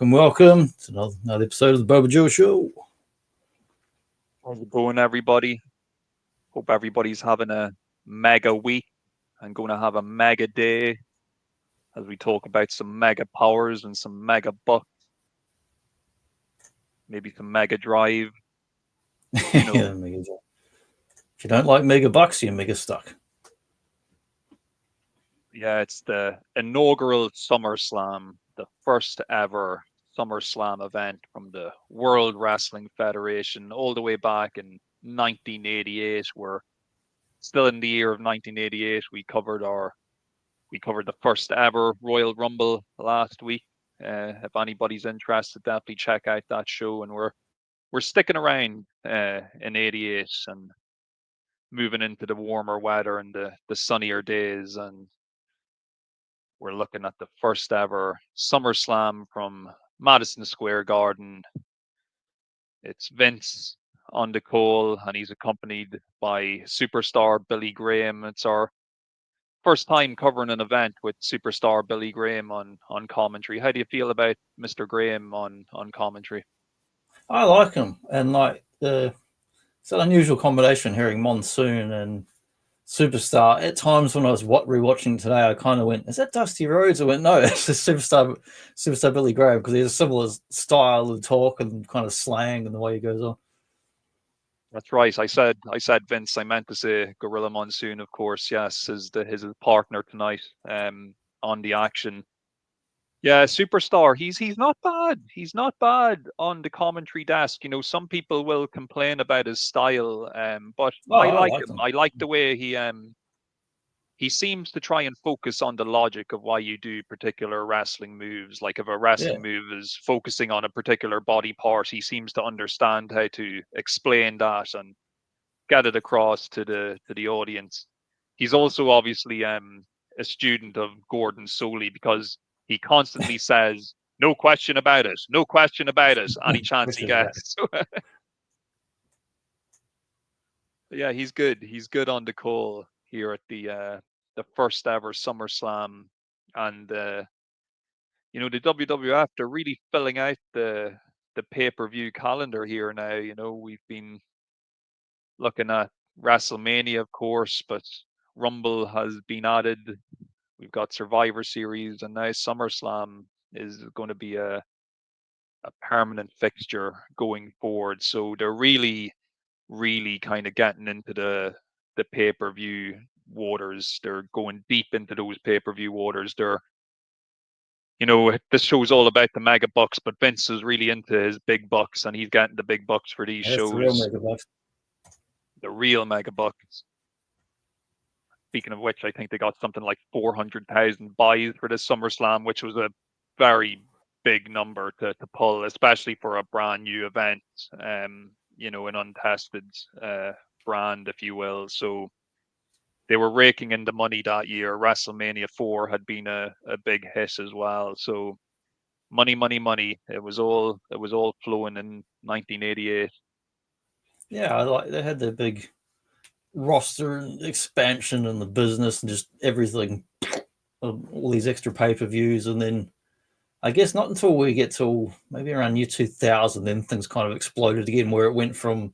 Welcome to another episode of the Boba Joe Show. How's it going, everybody? Hope everybody's having a mega week and going to have a mega day as we talk about some mega powers and some mega bucks. Maybe some mega drive. You know. Mega drive. If you don't like mega bucks, you're mega stuck. Yeah, it's the inaugural Summerslam, the first ever SummerSlam event from the World Wrestling Federation all the way back in 1988. We're still in the year of 1988. We covered the first ever Royal Rumble last week. If anybody's interested, definitely check out that show. And we're sticking around in '88 and moving into the warmer weather and the sunnier days, and we're looking at the first ever SummerSlam from Madison Square Garden. It's Vince on the call, and he's accompanied by superstar Billy Graham. It's our first time covering an event with superstar Billy Graham on commentary. How do you feel about Mr. Graham on commentary? I like him, and it's an unusual combination hearing Monsoon and Superstar. At times when I was rewatching today, I kind of went, "Is that Dusty Rhodes?" I went, "No, it's just Superstar Billy Graham," because he has a similar style of talk and kind of slang and the way he goes on. That's right. I said Vince. I meant to say Gorilla Monsoon, of course. Yes, his partner tonight on the action. Yeah, Superstar. He's not bad. He's not bad on the commentary desk. You know, some people will complain about his style, but I like him. I like the way he seems to try and focus on the logic of why you do particular wrestling moves. Like if a wrestling move is focusing on a particular body part, he seems to understand how to explain that and get it across to the audience. He's also obviously a student of Gordon Soley, because he constantly says, "No question about it, no question about it," any chance he gets. Yeah, he's good. He's good on the call here at the first ever SummerSlam, and you know, the WWF, they're really filling out the pay-per-view calendar here now. You know, we've been looking at WrestleMania, of course, but Rumble has been added. We've got Survivor Series, and now SummerSlam is going to be a permanent fixture going forward. So they're really kind of getting into the pay-per-view waters. They're going deep into those pay-per-view waters. They're, you know, this show's all about the mega bucks, but Vince is really into his big bucks, and he's getting the big bucks for these shows. The real mega bucks. The real mega bucks. Speaking of which, I think they got something like 400,000 buys for this SummerSlam, which was a very big number to pull, especially for a brand new event. You know, an untested brand, if you will. So they were raking in the money that year. WrestleMania 4 had been a big hit as well. So money. It was all flowing in 1988. Yeah, they had their big roster and expansion and the business and just everything, all these extra pay-per-views, and then I guess not until we get to maybe around year 2000, then things kind of exploded again, where it went from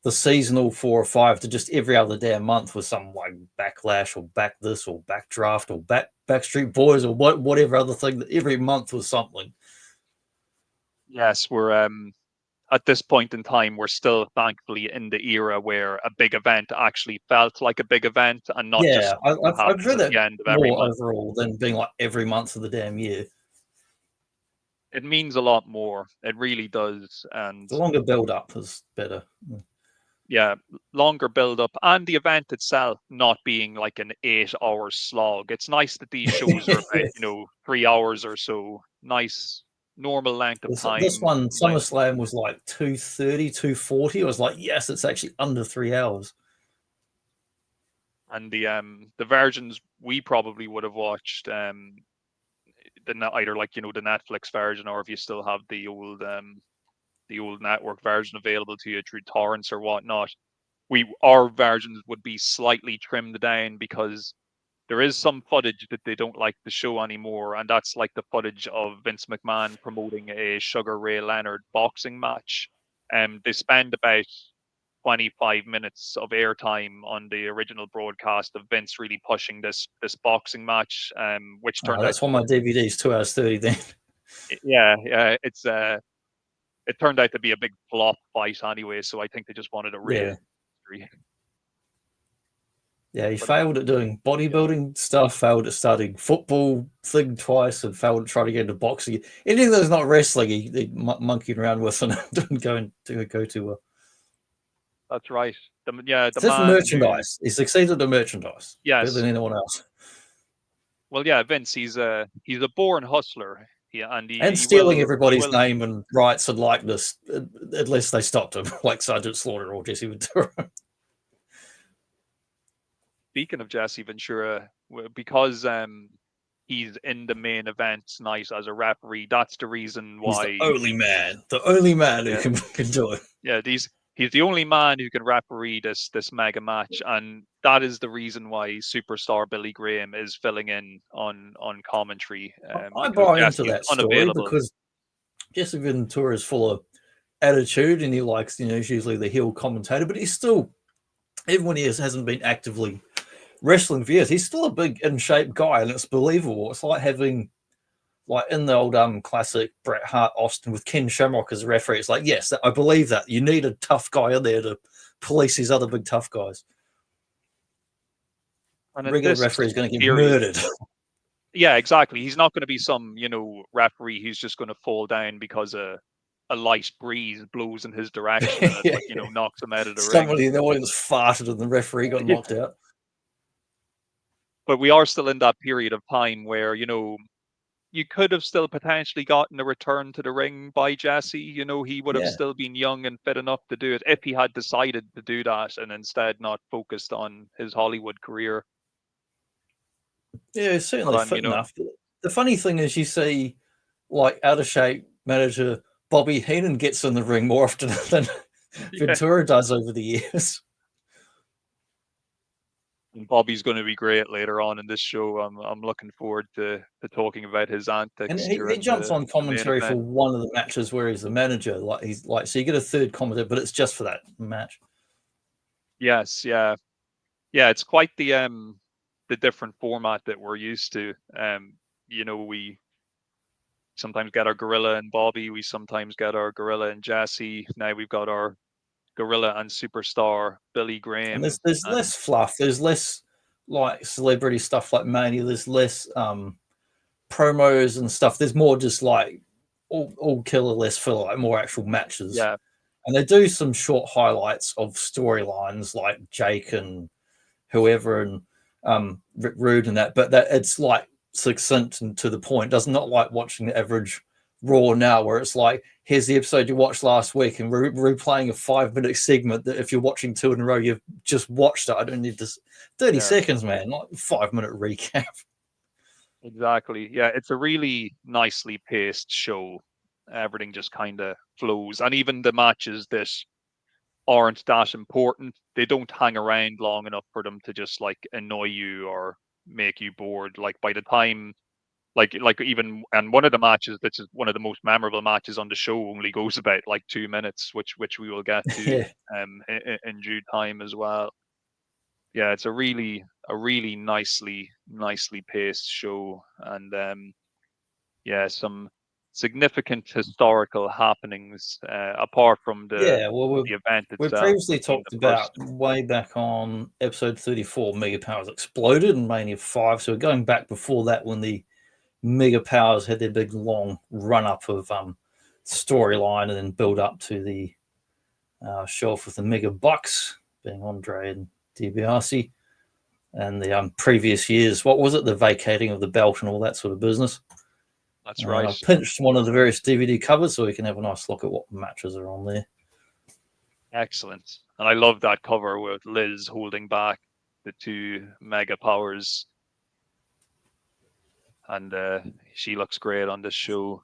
the seasonal 4 or 5 to just every other damn month with some like Backlash or Back This or Backdraft or Backstreet Boys or whatever other thing. That every month was something. Yes, we're at this point in time, we're still thankfully in the era where a big event actually felt like a big event and not just I prefer that at the end of every month overall than being like every month of the damn year. It means a lot more. It really does. And the longer build up is better. Yeah, longer build up, and the event itself not being like an 8-hour slog. It's nice that these shows are about 3 hours or so. Nice normal length of time. This one, SummerSlam, was like 2:30, 2:40. I was like, yes, it's actually under 3 hours. And the versions we probably would have watched, either like the Netflix version, or if you still have the old network version available to you through torrents or whatnot, our versions would be slightly trimmed down because there is some footage that they don't like to show anymore, and that's like the footage of Vince McMahon promoting a Sugar Ray Leonard boxing match. They spend about 25 minutes of airtime on the original broadcast of Vince really pushing this boxing match, which turned out. That's on my DVDs, 2 hours 30. Then. Yeah, it turned out to be a big flop fight anyway, so I think they just wanted to raise history. Yeah, he failed at doing bodybuilding stuff, failed at starting football thing twice, and failed at trying to get into boxing. Anything that's not wrestling, he monkeyed around with and didn't go too well. That's right. The merchandise. He succeeded at merchandise. Yes. Better than anyone else. Well, yeah, Vince, he's a born hustler. And stealing everybody's name and rights and likeness, unless they stopped him, like Sergeant Slaughter or Jesse Ventura. Speaking of Jesse Ventura, because he's in the main event tonight as a referee, that's the reason why he's the only man who can do it. Yeah, he's the only man who can referee this mega match, and that is the reason why superstar Billy Graham is filling in on commentary. I buy into that story because Jesse Ventura is full of attitude and he likes, he's usually the heel commentator, but he's still, even when he hasn't been actively wrestling for years, he's still a big in shape guy, and it's believable. It's like having, like in the old classic Bret Hart Austin with Ken Shamrock as a referee. It's like, yes, I believe that you need a tough guy in there to police these other big tough guys. And regular referee is going to get murdered. Yeah, exactly. He's not going to be some referee who's just going to fall down because a light breeze blows in his direction and knocks him out of the ring. Somebody in the audience farted and the referee got knocked out. But we are still in that period of time where, you could have still potentially gotten a return to the ring by Jesse. He would have still been young and fit enough to do it if he had decided to do that and instead not focused on his Hollywood career. Yeah, certainly fit enough. The funny thing is you see, like, out-of-shape manager Bobby Heenan gets in the ring more often than Ventura does over the years. And Bobby's going to be great later on in this show. I'm looking forward to talking about his antics. And he jumps on commentary for one of the matches where he's the manager. So you get a third commentator, but it's just for that match. Yes, yeah. It's quite the different format that we're used to. We sometimes get our Gorilla and Bobby. We sometimes get our Gorilla and Jesse. Now we've got our Gorilla and superstar Billy Graham. And there's less fluff. There's less like celebrity stuff like Mania. There's less promos and stuff. There's more just like all killer, less filler, like more actual matches. Yeah. And they do some short highlights of storylines like Jake and whoever and Rick Rude and that. But that it's like succinct and to the point. Does not like watching the average Raw now, where it's like, here's the episode you watched last week, and we're replaying a 5-minute segment that if you're watching 2 in a row, you've just watched it. I don't need this 30 seconds, man, not 5-minute recap. Exactly. Yeah, it's a really nicely paced show. Everything just kind of flows, and even the matches that aren't that important, they don't hang around long enough for them to just like annoy you or make you bored. Like by the time like even, and one of the matches that's one of the most memorable matches on the show only goes about like 2 minutes, which we will get to in due time as well. Yeah, it's a really nicely paced show, and some significant historical happenings apart from the event itself. We previously talked about way back on episode 34, Mega Powers exploded in Mania 5, so we're going back before that when the Mega Powers had their big long run up of storyline and then build up to the shelf with the Mega Bucks being Andre and DiBiase, and the previous years, what was it, the vacating of the belt and all that sort of business. That's right. I pinched one of the various DVD covers so we can have a nice look at what matches are on there. Excellent. And I love that cover with Liz holding back the 2 Mega Powers. And she looks great on this show.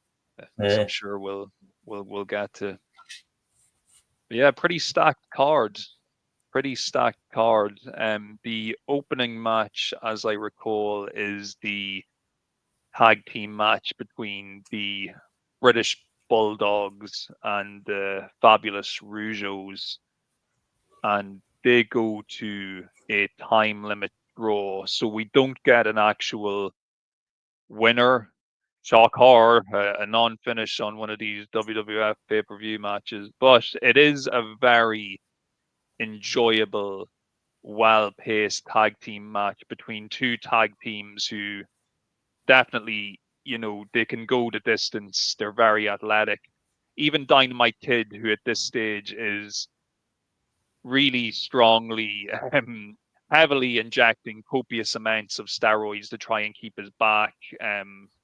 As I'm sure we'll get to. But yeah, pretty stacked card. pretty stacked card. The opening match, as I recall, is the tag team match between the British Bulldogs and the Fabulous Rougeaus, and they go to a time limit draw, so we don't get an actual winner. Shock horror, a non-finish on one of these WWF pay-per-view matches, but it is a very enjoyable, well-paced tag team match between two tag teams who definitely, they can go the distance. They're very athletic. Even Dynamite Kid, who at this stage is really strongly, heavily injecting copious amounts of steroids to try and keep his back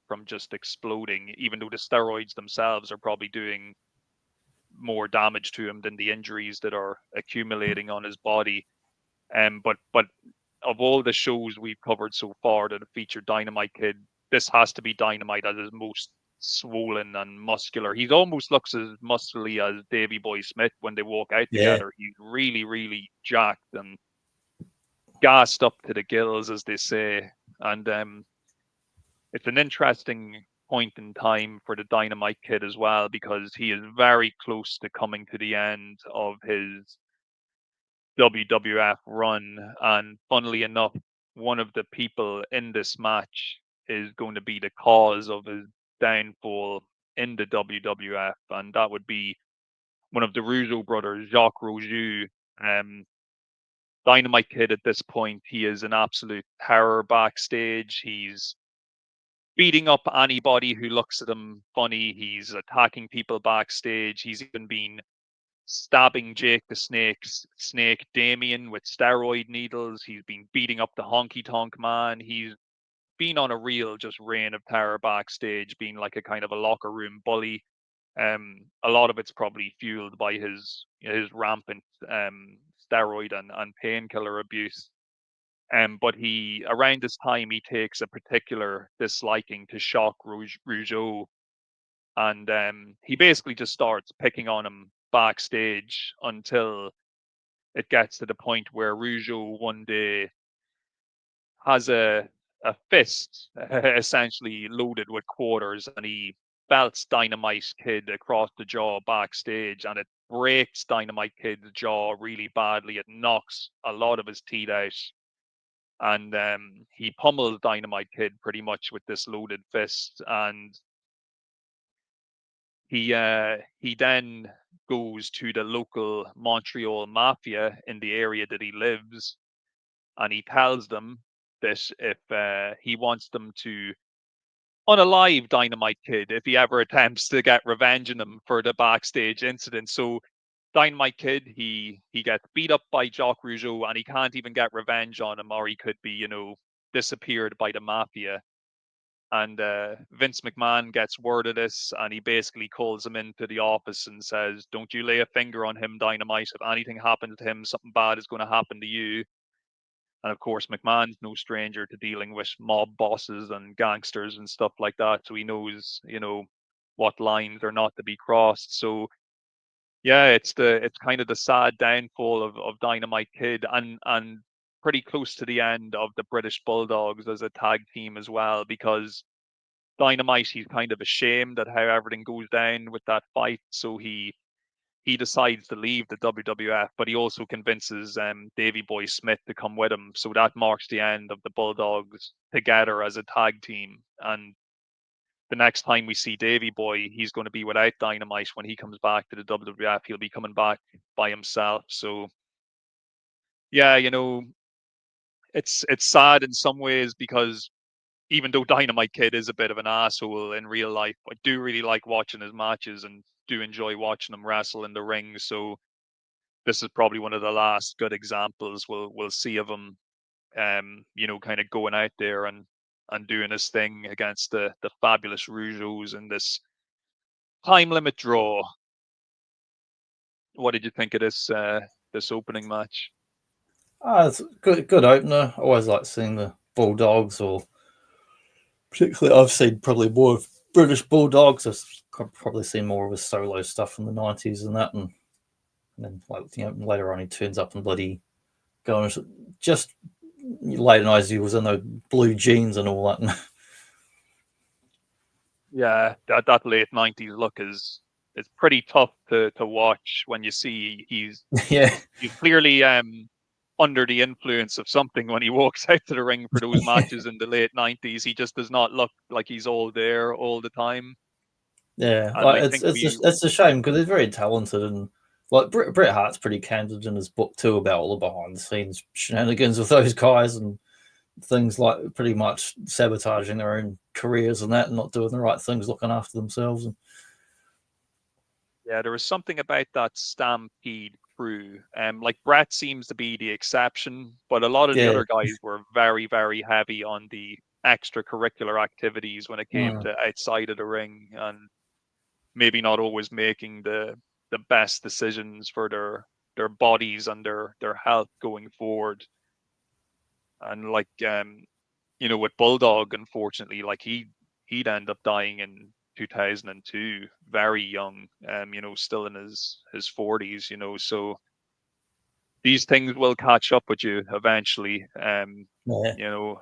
from just exploding, even though the steroids themselves are probably doing more damage to him than the injuries that are accumulating on his body. But of all the shows we've covered so far that have featured Dynamite Kid, this has to be Dynamite as his most swollen and muscular. He almost looks as muscly as Davey Boy Smith when they walk out together. He's really, really jacked and gassed up to the gills, as they say. And it's an interesting point in time for the Dynamite Kid as well, because he is very close to coming to the end of his WWF run. And funnily enough, one of the people in this match is going to be the cause of his downfall in the WWF, and that would be one of the Rougeau brothers, Jacques Rougeau. Dynamite Kid at this point, he is an absolute terror backstage. He's beating up anybody who looks at him funny. He's attacking people backstage. He's even been stabbing Jake the Snake Damien with steroid needles. He's been beating up the Honky Tonk Man. He's been on a real just reign of terror backstage, being like a kind of a locker room bully. A lot of it's probably fueled by his rampant steroid and painkiller abuse. But around this time, he takes a particular disliking to Jacques Rougeau, and he basically just starts picking on him backstage until it gets to the point where Rougeau one day has a fist essentially loaded with quarters, and he belts Dynamite Kid across the jaw backstage, and it breaks Dynamite Kid's jaw really badly. It knocks a lot of his teeth out, and he pummels Dynamite Kid pretty much with this loaded fist. And he then goes to the local Montreal Mafia in the area that he lives, and he tells them that if he wants them to unalive Dynamite Kid if he ever attempts to get revenge on him for the backstage incident. So Dynamite Kid, he gets beat up by Jacques Rougeau, and he can't even get revenge on him, or he could be, disappeared by the Mafia. And Vince McMahon gets word of this, and he basically calls him into the office and says, "Don't you lay a finger on him, Dynamite. If anything happens to him, something bad is going to happen to you." And of course, McMahon's no stranger to dealing with mob bosses and gangsters and stuff like that. So he knows, what lines are not to be crossed. So yeah, it's kind of the sad downfall of Dynamite Kid, and pretty close to the end of the British Bulldogs as a tag team as well, because Dynamite, he's kind of ashamed at how everything goes down with that fight, so he decides to leave the WWF, but he also convinces Davey Boy Smith to come with him. So that marks the end of the Bulldogs together as a tag team. And the next time we see Davey Boy, he's going to be without Dynamite. When he comes back to the WWF, he'll be coming back by himself. So yeah, it's sad in some ways, because even though Dynamite Kid is a bit of an asshole in real life, I do really like watching his matches and do enjoy watching him wrestle in the ring. So this is probably one of the last good examples we'll see of him, kind of going out there and doing his thing against the Fabulous Rougeaus in this time limit draw. What did you think of this opening match? It's a good opener. I always like seeing the Bulldogs, or particularly I've seen probably more of British Bulldogs. I've probably seen more of his solo stuff from the 90s and that, and And then, like, later on, he turns up and bloody going just later nights he was in those blue jeans and all that. Yeah, that late 90s look is pretty tough to watch when you see he's Yeah. clearly under the influence of something when he walks out to the ring for those matches in the late 90s. He just does not look like he's all there all the time. Yeah, And I like think it's a shame because he's very talented, and like Bret Hart's pretty candid in his book too about all the behind the scenes shenanigans with those guys and things like pretty much sabotaging their own careers and that, and not doing the right things, looking after themselves. And yeah, there was something about that Stampede crew. Like Bret seems to be the exception, but a lot of the yeah, other guys were very, very heavy on the extracurricular activities when it came mm, to outside of the ring, and maybe not always making the best decisions for their bodies and their health going forward. And like with Bulldog, unfortunately, like he'd end up dying in 2002, very young, still in his 40s, so these things will catch up with you eventually. yeah, You know,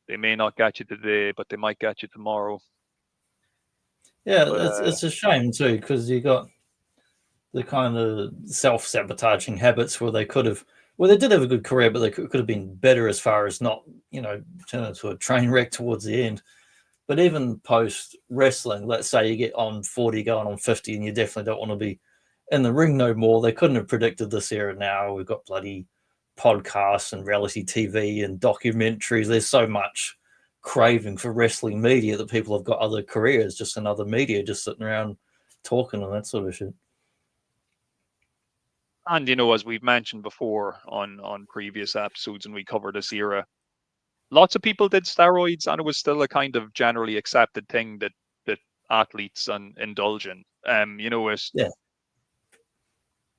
they may not get you today, but they might get you tomorrow. yeah. But It's a shame too because you got the kind of self-sabotaging habits where they could have, well, they did have a good career, but they could have been better as far as not, turn into a train wreck towards the end. But even post wrestling, let's say you get on 40 going on 50 and you definitely don't want to be in the ring no more. They couldn't have predicted this era now. We've got bloody podcasts and reality TV and documentaries. There's so much craving for wrestling media that people have got other careers just in other media, just sitting around talking and that sort of shit. and as we've mentioned before on previous episodes, and we covered this era, lots of people did steroids, and it was still a kind of generally accepted thing that athletes indulge in. Yeah.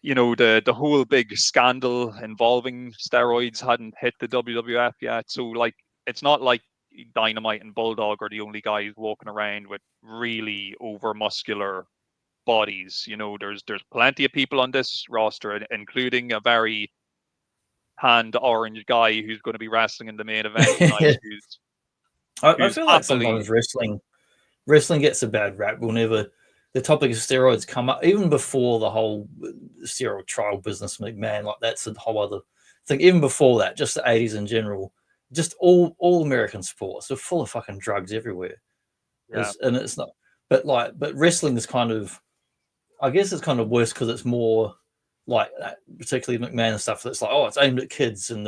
The whole big scandal involving steroids hadn't hit the WWF yet, so like it's not like Dynamite and Bulldog are the only guys walking around with really over muscular bodies. There's plenty of people on this roster, including a very hand orange guy who's going to be wrestling in the main event tonight, who's I who's feel like happily. sometimes wrestling gets a bad rap. Whenever the topic of steroids come up, even before the whole steroid trial business, McMahon, like that's a whole other thing. Even before that, just the 80s in general, just all American sports are full of fucking drugs everywhere. Yeah. And it's not, but wrestling is kind of, I guess it's kind of worse because it's more like particularly McMahon and stuff. That's like, oh, it's aimed at kids and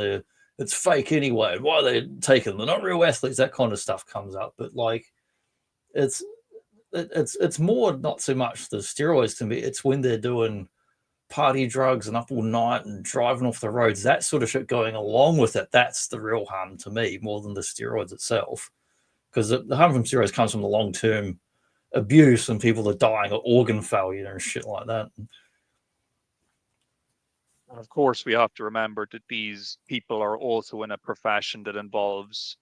it's fake anyway. Why are they taking them? They're not real athletes. That kind of stuff comes up, but like it's it's more not so much the steroids to me. It's when they're doing party drugs and up all night and driving off the roads, that sort of shit going along with it. That's the real harm to me more than the steroids itself, because the harm from steroids comes from the long term abuse and people are dying of organ failure and shit like that. And of course, we have to remember that these people are also in a profession that involves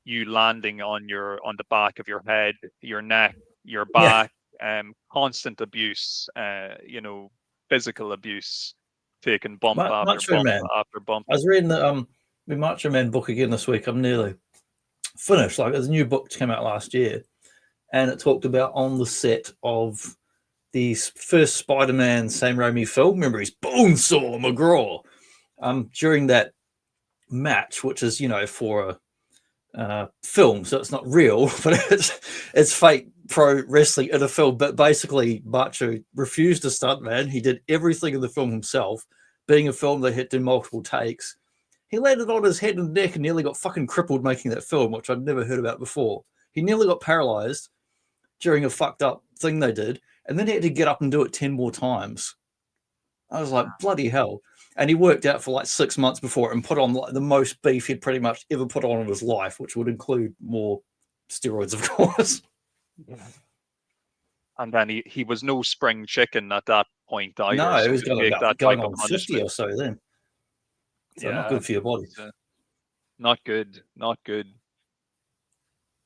you landing on the back of your head, your neck, your Yeah, back, constant abuse, physical abuse, taking bump after Macho bump Man. after bump. I was reading the Macho Man book again this week. I'm nearly finished. Like, there's a new book that came out last year, and it talked about on the set of the first Spider-Man Sam Raimi film. Remember, he's Bonesaw McGraw. During that match, which is for a film, so it's not real, but it's fake pro wrestling in a film. But basically, Macho refused to stunt man. He did everything in the film himself. Being a film, they had to do multiple takes. He landed on his head and neck and nearly got fucking crippled making that film, which I'd never heard about before. He nearly got paralyzed during a fucked up thing they did, and then he had to get up and do it 10 more times. I was like, bloody hell. And he worked out for like 6 months before it and put on like the most beef he'd pretty much ever put on in his life, which would include more steroids, of course. And then he was no spring chicken at that point either, No, it so was to take that going type of on 50 punishment, or so then. So not yeah, good for your body. it's, not good, not good.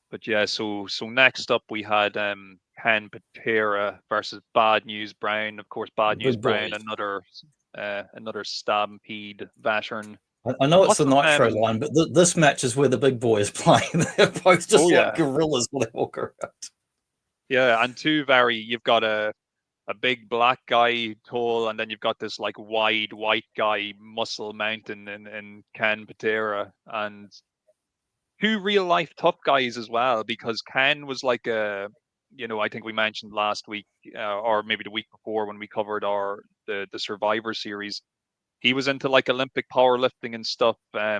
But yeah, so next up we had Ken Patera versus Bad News Brown. Of course, Bad News Big Brown, boys. another Stampede veteran. I know it's the What's Nitro line, but this match is where the big boy is playing. They're both just like gorillas when they walk around. Yeah, and you've got a big black guy, tall, and then you've got this like wide white guy, muscle mountain in Ken Patera, and two real life tough guys as well, because Ken was like I think we mentioned last week, or maybe the week before when we covered the Survivor Series. He was into like Olympic powerlifting and stuff. I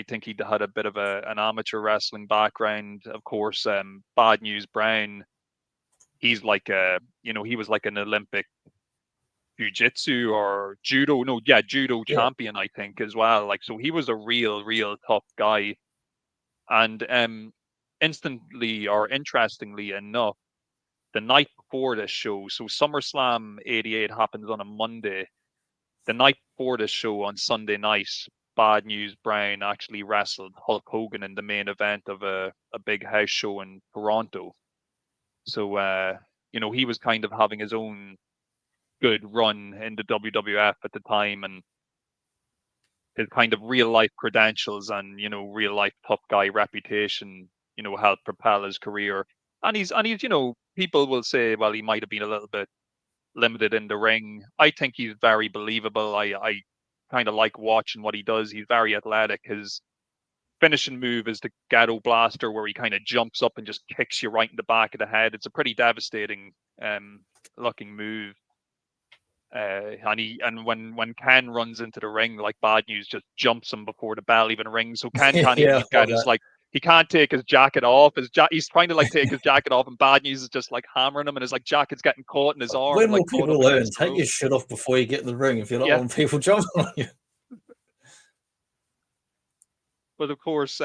think he had a bit of an amateur wrestling background. Of course, Bad News Brown, he's like he was like an Olympic jiu-jitsu or judo champion, I think, as well. Like, so he was a real tough guy. And interestingly enough, the night before this show, so SummerSlam 88 happens on a Monday. The night before this show, on Sunday night, Bad News Brown actually wrestled Hulk Hogan in the main event of a big house show in Toronto. So, he was kind of having his own good run in the WWF at the time, and his kind of real life credentials and, real life tough guy reputation, helped propel his career. And he's, people will say, well, he might have been a little bit limited in the ring. I think he's very believable. I kind of like watching what he does. He's very athletic. His finishing move is the Ghetto Blaster, where he kind of jumps up and just kicks you right in the back of the head. It's a pretty devastating looking move. And when Ken runs into the ring, like, Bad News just jumps him before the bell even rings. So Ken can't even get his, like, he can't take his jacket off. He's trying to like take his jacket off, and Bad News is just like hammering him, and his like jacket's getting caught in his arm. When like, will people learn? Take your shit off before you get in the ring if you don't want people jumping on you. But of course,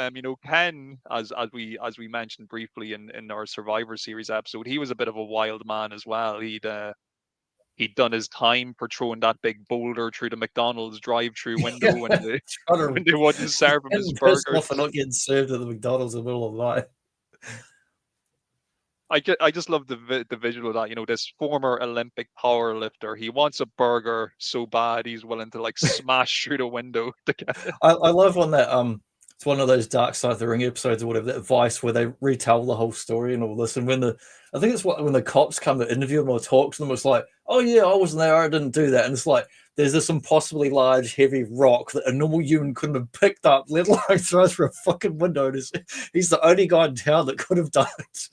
Ken, as we mentioned briefly in our Survivor Series episode, he was a bit of a wild man as well. He'd done his time for throwing that big boulder through the McDonald's drive-through window when they wouldn't serve him his burgers. Off for not getting served at the McDonald's in the middle of the night. I just love the visual of that. This former Olympic powerlifter, he wants a burger so bad he's willing to like smash through the window to get it. I love when that it's one of those Dark Side of the Ring episodes or whatever, that Vice where they retell the whole story and all this. And when I think it's when the cops come to interview him or talk to them, it's like, oh yeah, I wasn't there, I didn't do that. And it's like, there's this impossibly large, heavy rock that a normal human couldn't have picked up, let alone throw through a fucking window. And he's the only guy in town that could have done it.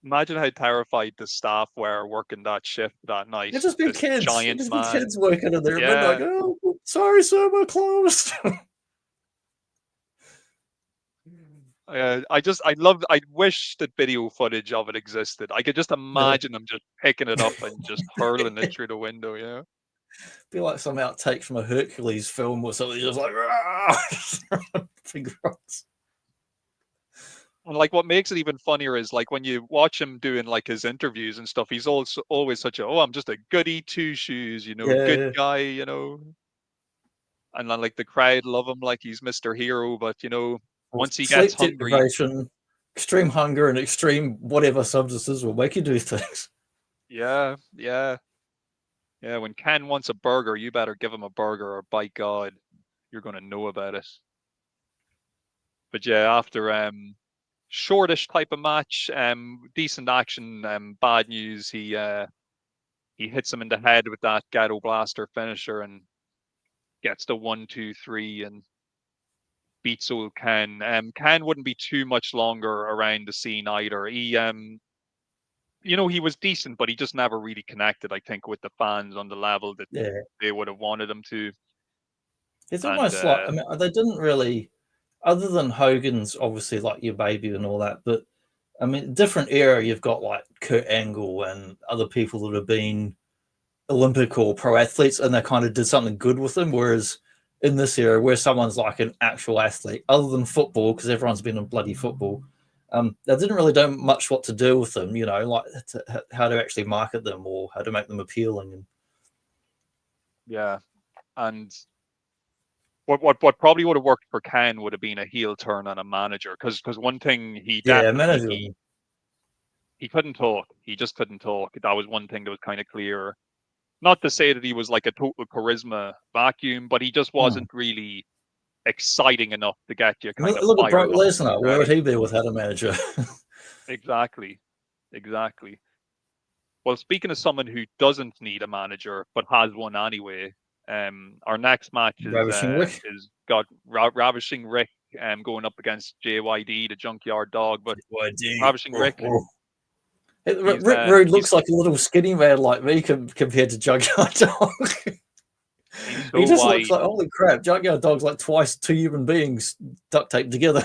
Imagine how terrified the staff were working that shift that night. It'd just be kids. Giant just man. Be kids working in there. Yeah. Like, oh, sorry, sir, we're closed. I wish that video footage of it existed. I could just imagine them just picking it up and just hurling it through the window, yeah. Be like some outtake from a Hercules film or something, just like finger rocks. And like, what makes it even funnier is like when you watch him doing like his interviews and stuff, he's also always such I'm just a goody two shoes, good guy, and then like the crowd love him like he's Mr. Hero, but once he gets hungry, extreme hunger and extreme whatever substances will make you do things. Yeah. When Ken wants a burger, you better give him a burger, or by God, you're gonna know about it. But yeah, after shortish type of match, decent action, Bad News, he hits him in the head with that Ghetto Blaster finisher and gets the 1, 2, 3 and beats old Ken. Ken wouldn't be too much longer around the scene either. He he was decent, but he just never really connected, I think, with the fans on the level that they would have wanted him to. It's almost like, I mean, they didn't really, other than Hogan's obviously like your baby and all that, but I mean, different era, you've got like Kurt Angle and other people that have been Olympic or pro athletes, and they kind of did something good with them. Whereas in this era, where someone's like an actual athlete, other than football, because everyone's been in bloody football, they didn't really know much what to do with them, like how to actually market them or how to make them appealing. Yeah, and what probably would have worked for Ken would have been a heel turn on a manager, because one thing he definitely he couldn't talk. He just couldn't talk. That was one thing that was kind of clear. not to say that he was like a total charisma vacuum, but he just wasn't really exciting enough to get you kind of Look at fired Brock up. Lesnar. Where would he be without a manager? Exactly. Well, speaking of someone who doesn't need a manager but has one anyway, our next match Ravishing Rick. is got Ravishing Rick going up against JYD, the Junkyard Dog. But Ravishing Rick, Rick Rude looks like a little skinny man like me compared to Junkyard Dog. He's so he just wide. looks like, holy crap, Junkyard Dog's like twice two human beings duct taped together.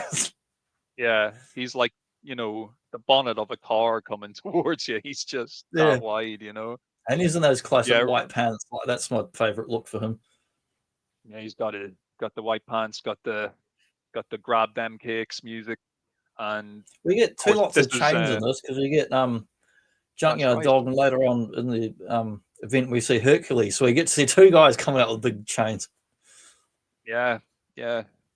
Yeah, he's like, the bonnet of a car coming towards you. He's just that wide, And he's in those classic white pants. Like, that's my favorite look for him. Yeah, he's got the white pants, got the grab them cakes music, and we get two lots of chains in this because we get Junkyard Dog, and later on in the event we see Hercules, so we get to see two guys coming out with big chains. Yeah,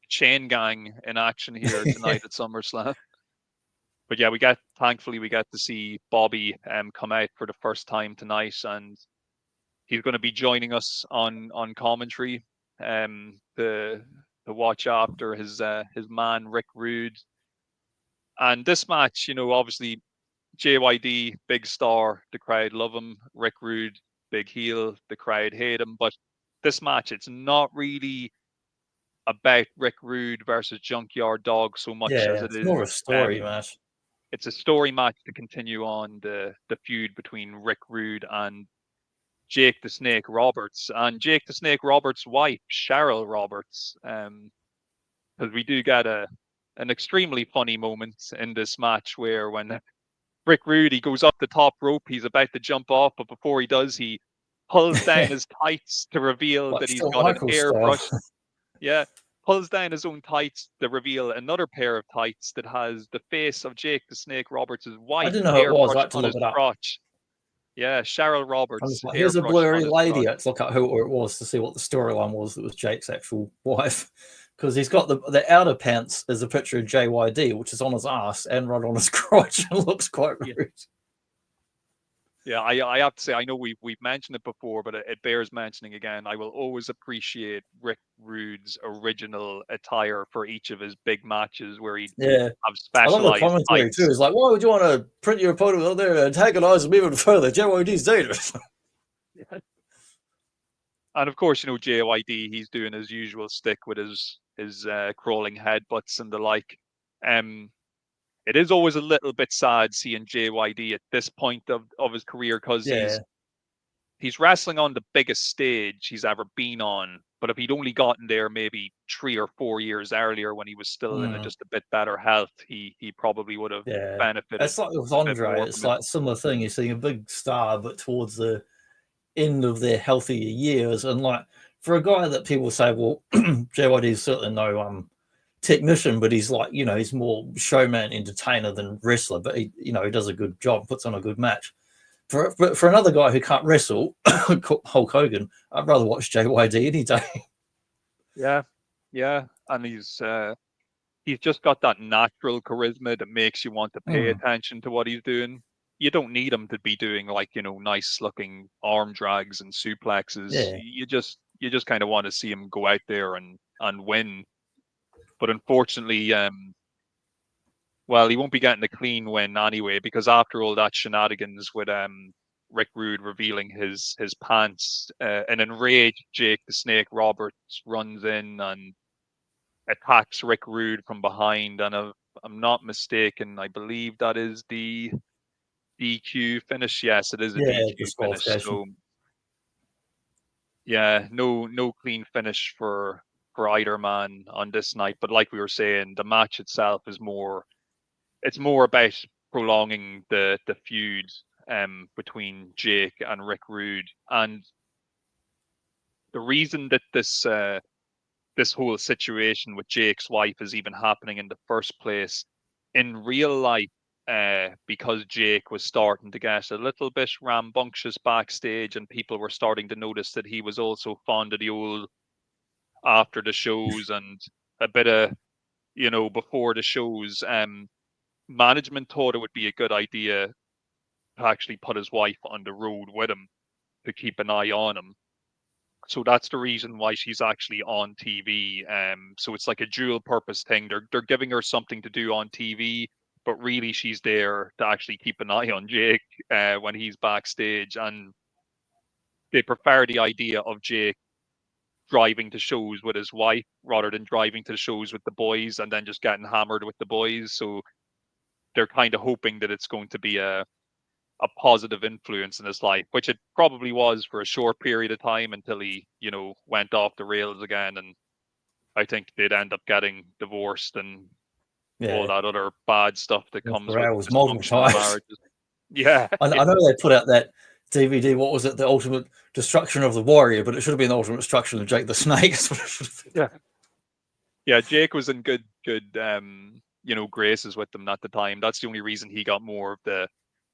chain gang in action here tonight at SummerSlam. But yeah, thankfully we got to see Bobby come out for the first time tonight, and he's going to be joining us on commentary to watch after his man Rick Rude. And this match, obviously JYD, big star, the crowd love him. Rick Rude, big heel, the crowd hate him. But this match, it's not really about Rick Rude versus Junkyard Dog so much as it is more of a story match. It's a story match to continue on the feud between Rick Rude and Jake the Snake Roberts, and Jake the Snake Roberts' wife, Cheryl Roberts. Because we do get an extremely funny moment in this match where when Rick Rude, he goes up the top rope, he's about to jump off, but before he does, he pulls down his tights to reveal that he's got an airbrush. Yeah, pulls down his own tights to reveal another pair of tights that has the face of Jake the Snake Roberts' wife. I didn't know who it was. I had to look it up. Crotch. Yeah, Cheryl Roberts. Like, here's a blurry lady. I had to look up who it was to see what the storyline was. That was Jake's actual wife, because he's got the outer pants as a picture of JYD, which is on his ass and right on his crotch, and looks quite rude. Yeah, I have to say, I know we've mentioned it before, but it bears mentioning again. I will always appreciate Rick Rude's original attire for each of his big matches where he'd have specialized. I love the commentary too. It's like, why would you want to print your opponent out there and antagonize him even further? JYD's dangerous. Yeah. And of course, JYD, he's doing his usual stick with his crawling headbutts and the like. It is always a little bit sad seeing JYD at this point of his career, because he's wrestling on the biggest stage he's ever been on. But if he'd only gotten there maybe 3 or 4 years earlier when he was still in just a bit better health, he probably would have benefited. It's like with Andre. It's like a similar thing. You're seeing a big star, but towards the end of their healthier years. And like for a guy that people say, well, JYD is certainly no technician, but he's like, he's more showman, entertainer than wrestler, but he does a good job, puts on a good match. For another guy who can't wrestle, Hulk Hogan, I'd rather watch JYD any day. Yeah, and he's just got that natural charisma that makes you want to pay attention to what he's doing. You don't need him to be doing like nice looking arm drags and suplexes. You just kind of want to see him go out there and win. But unfortunately, he won't be getting a clean win anyway, because after all that shenanigans with Rick Rude revealing his pants, an enraged Jake the Snake Roberts runs in and attacks Rick Rude from behind. And if I'm not mistaken, I believe that is the DQ finish. Yes, it is a DQ finish. So yeah, no clean finish for either man on this night. But like we were saying, the match itself is more about prolonging the feud between Jake and Rick Rude. And the reason that this whole situation with Jake's wife is even happening in the first place in real life, because Jake was starting to get a little bit rambunctious backstage, and people were starting to notice that he was also fond of the old after the shows and a bit of before the shows. Management thought it would be a good idea to actually put his wife on the road with him. keep an eye on him. So that's the reason why she's actually on TV. So it's like a dual purpose thing. They're giving her something to do on TV, but really she's there to actually keep an eye on Jake when he's backstage. And they prefer the idea of Jake driving to shows with his wife rather than driving to shows with the boys and then just getting hammered with the boys. So they're kind of hoping that it's going to be a positive influence in his life, which it probably was for a short period of time until he, went off the rails again. And I think they'd end up getting divorced and all that other bad stuff that comes with dysfunctional marriages. Yeah. I know they put out that DVD. What was it? The Ultimate Destruction of the Warrior, but it should have been the Ultimate Destruction of Jake the Snake. Yeah. Jake was in good, graces with them at the time. That's the only reason he got more of the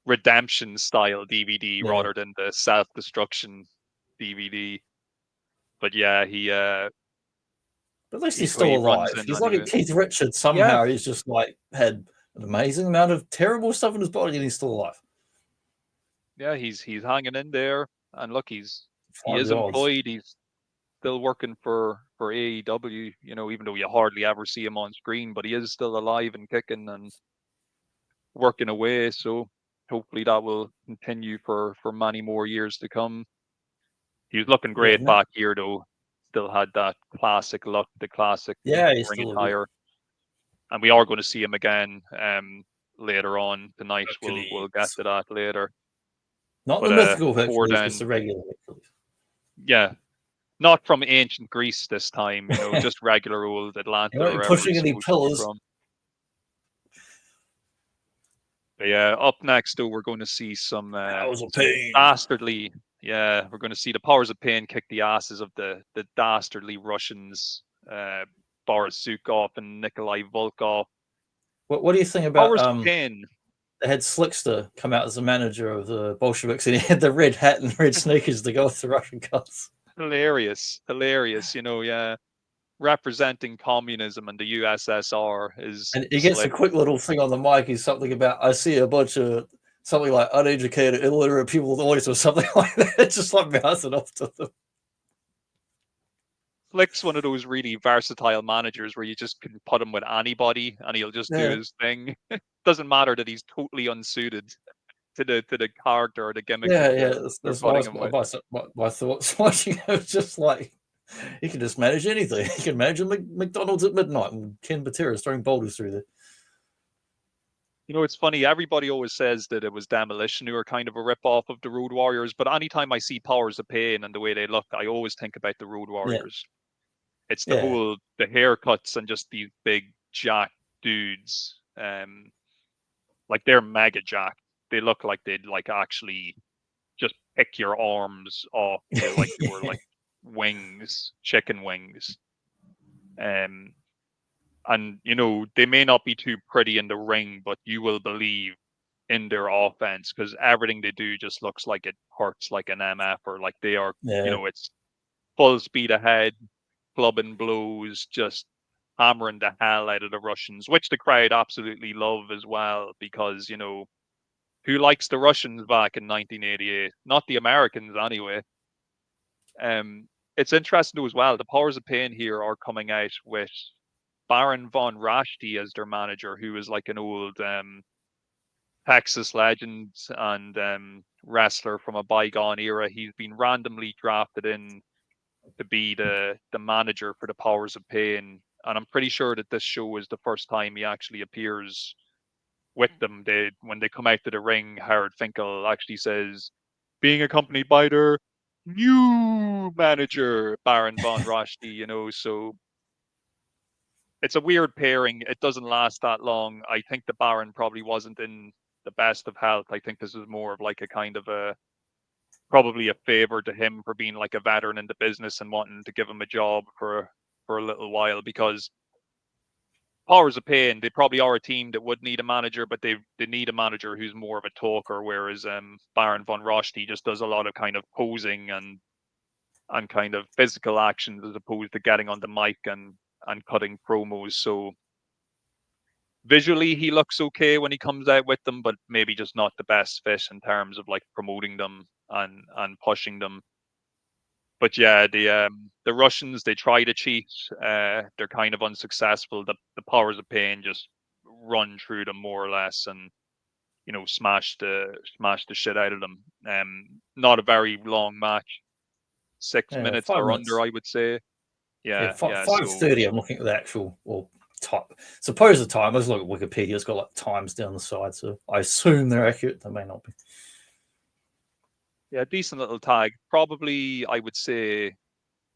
redemption style DVD rather than the self-destruction DVD. But yeah, he but at least he's still alive. He's like a Keith Richards somehow. He's just like had an amazing amount of terrible stuff in his body and he's still alive. Yeah, he's hanging in there, and look, he is employed. He's still working for AEW, even though you hardly ever see him on screen, but he is still alive and kicking and working away. So hopefully that will continue for many more years to come. He was looking great back here, though. Still had that classic look, the classic ring attire. And we are going to see him again later on tonight. We'll get to that later. Not the mythical Hercules, just the regular Hercules. Yeah. Not from ancient Greece this time, just regular old Atlanta. Pushing any pillars. But yeah, up next, though, we're going to see some dastardly. Yeah, we're going to see the Powers of Pain kick the asses of the dastardly Russians, Boris Zukov and Nikolai Volkov. What do you think about Powers of Pain? They had SYXX come out as the manager of the Bolsheviks, and he had the red hat and red sneakers to go with the Russian colors. Hilarious, representing communism and the USSR is. And he gets a quick little thing on the mic. He's something about, I see a bunch of something like uneducated, illiterate people with audience or something like that. Just like bouncing off to them. SYXX's one of those really versatile managers where you just can put him with anybody and he'll just do his thing. Doesn't matter that he's totally unsuited to the character or the gimmick. That's my thoughts watching it. Was just like, he can just manage anything. He can manage a McDonald's at midnight and Ken Patera's throwing boulders through there. It's funny. Everybody always says that it was Demolition who are kind of a rip-off of the Road Warriors, but anytime I see Powers of Pain and the way they look, I always think about the Road Warriors. It's the whole, the haircuts and just these big jack dudes. Like they're mega jacked. They look like they'd like actually just pick your arms off like they were like wings, chicken wings. And they may not be too pretty in the ring, but you will believe in their offense because everything they do just looks like it hurts like an MF or like they are, it's full speed ahead, clubbing blows, just hammering the hell out of the Russians, which the crowd absolutely love as well because, who likes the Russians back in 1988? Not the Americans anyway. It's interesting though as well, the Powers of Pain here are coming out with Baron von Raschke as their manager, who is like an old Texas legend and wrestler from a bygone era. He's been randomly drafted in to be the manager for the Powers of Pain. And I'm pretty sure that this show is the first time he actually appears with them. When they come out to the ring, Howard Finkel actually says, being accompanied by their new manager, Baron von Raschke, so it's a weird pairing. It doesn't last that long. I think the Baron probably wasn't in the best of health. I think this is more of like a kind of probably a favor to him for being like a veteran in the business and wanting to give him a job for a little while, because Powers of Pain, they probably are a team that would need a manager, but they need a manager who's more of a talker, whereas Baron von Raschke just does a lot of kind of posing and kind of physical actions as opposed to getting on the mic and cutting promos. So visually he looks okay when he comes out with them, but maybe just not the best fit in terms of like promoting them and pushing them. But yeah, the Russians, they try to cheat. They're kind of unsuccessful. The powers of pain just run through them more or less, and smash the shit out of them. Not a very long match, 6 Yeah, minutes 5 or under, minutes. I would say. Yeah, Yeah, yeah. So 5:30. I'm looking at the actual or type. Suppose the time. I just look at Wikipedia. It's got like times down the side, so I assume they're accurate. They may not be. yeah, decent little tag. Probably, I would say,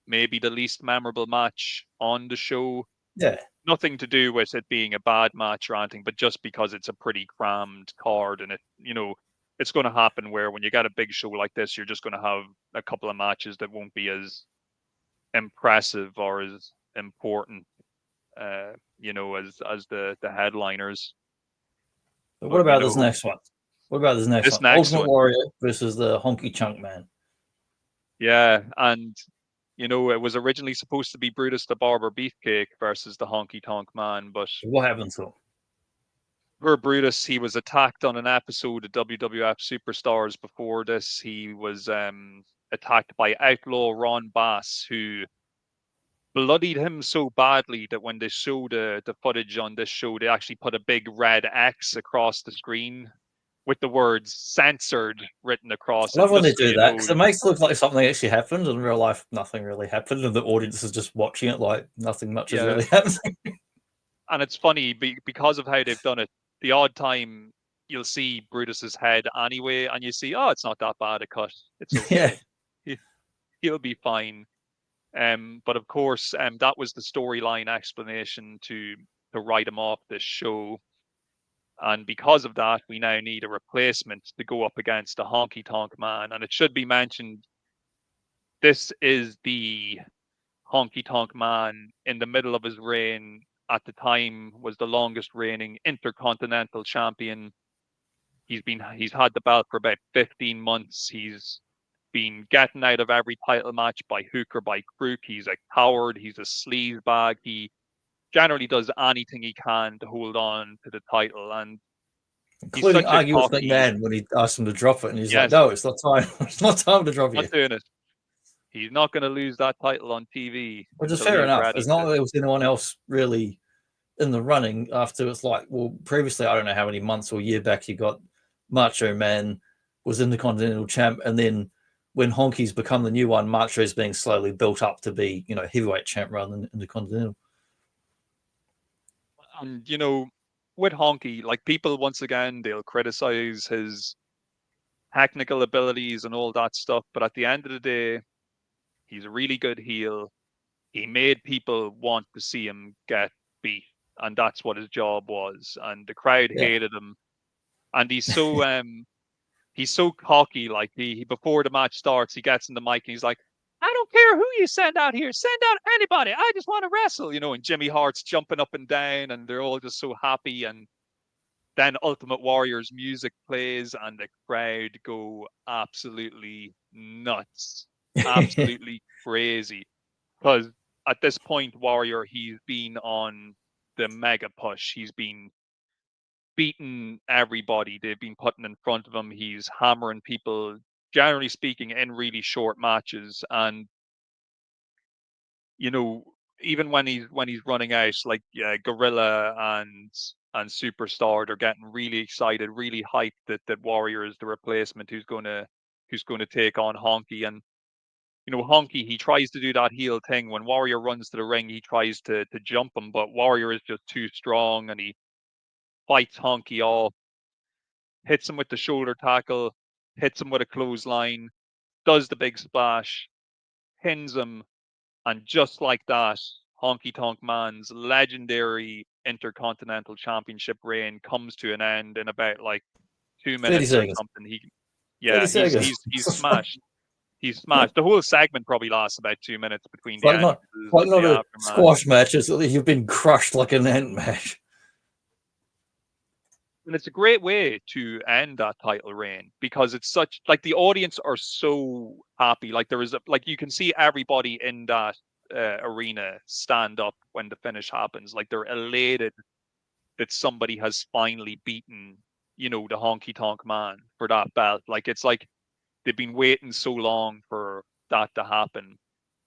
maybe the least memorable match on the show. Yeah, Nothing to do with it being a bad match or anything, but just because it's a pretty crammed card, and it's going to happen where when you got a big show like this, you're just going to have a couple of matches that won't be as impressive or as important, as the headliners. but what But about this next one? What about this next this one? next Ultimate one, Warrior versus the Honky Chunk Man. yeah, and it was originally supposed to be Brutus the Barber Beefcake versus the Honky Tonk Man, but What happened to him? poor Brutus, he was attacked on an episode of WWF Superstars before this. He was attacked by Outlaw Ron Bass, who bloodied him so badly that when they showed the footage on this show, they actually put a big red X across the screen with the words "censored" written across I it, love when they just so do you that know. because it makes it look like something actually happened. In real life, nothing really happened, and the audience is just watching it like nothing much is Yeah, really happening. and it's funny because of how they've done it. The odd time you'll see Brutus's head anyway, and you see, oh, it's not that bad a cut. It's Yeah, okay. He, he'll be fine. But of course, that was the storyline explanation to write him off this show. And because of that, we now need a replacement to go up against the Honky Tonk Man. And it should be mentioned, this is the Honky Tonk Man in the middle of his reign. At the time, was the longest reigning Intercontinental Champion. He's had the belt for about 15 months. He's been getting out of every title match by hook or by crook. He's a coward. He's a sleaze bag. He generally does anything he can to hold on to the title, and he's including such a arguing with cocky. McMahon when he asked him to drop it, and he's like, Yes, "No, it's not time. It's not time to drop not you." doing it. He's not going to lose that title on TV Which is until fair he's enough. ready It's not to. like there was anyone else really in the running after. It's like, well, previously, I don't know how many months or year back you got Macho Man was Intercontinental Champ, and then when Honky's become the new one, Macho's being slowly built up to be, heavyweight champ rather than Intercontinental. And with Honky, like people once again, they'll criticize his technical abilities and all that stuff, but at the end of the day, he's a really good heel. He made people want to see him get beat, and that's what his job was. And the crowd Yeah. hated him. And he's so cocky. Like he before the match starts, he gets in the mic and he's like, "I don't care who you send out here. Send out anybody. I just want to wrestle." And Jimmy Hart's jumping up and down, and they're all just so happy. And then Ultimate Warrior's music plays, and the crowd go absolutely nuts, absolutely crazy. Because at this point, Warrior, he's been on the mega push. He's been beating everybody they've been putting in front of him. He's hammering people, generally speaking, in really short matches. And even when he's running out, like Gorilla and Superstar, they're getting really excited, really hyped that Warrior is the replacement who's going to take on Honky. And Honky, he tries to do that heel thing. When Warrior runs to the ring, he tries to jump him, but Warrior is just too strong, and he fights Honky off, hits him with the shoulder tackle, hits him with a clothesline, does the big splash, pins him, and just like that, Honky Tonk Man's legendary Intercontinental Championship reign comes to an end in about like 2 30 minutes or seconds. something. 30 Yeah, he's seconds. he's smashed. He's smashed. The whole segment probably lasts about 2 minutes between It's the like not entrances like and not the a aftermath. squash match. It's you've been crushed like an ant match. And it's a great way to end that title reign because it's such like the audience are so happy. Like there is like you can see everybody in that arena stand up when the finish happens. Like they're elated that somebody has finally beaten, the Honky Tonk Man for that belt. Like it's like they've been waiting so long for that to happen,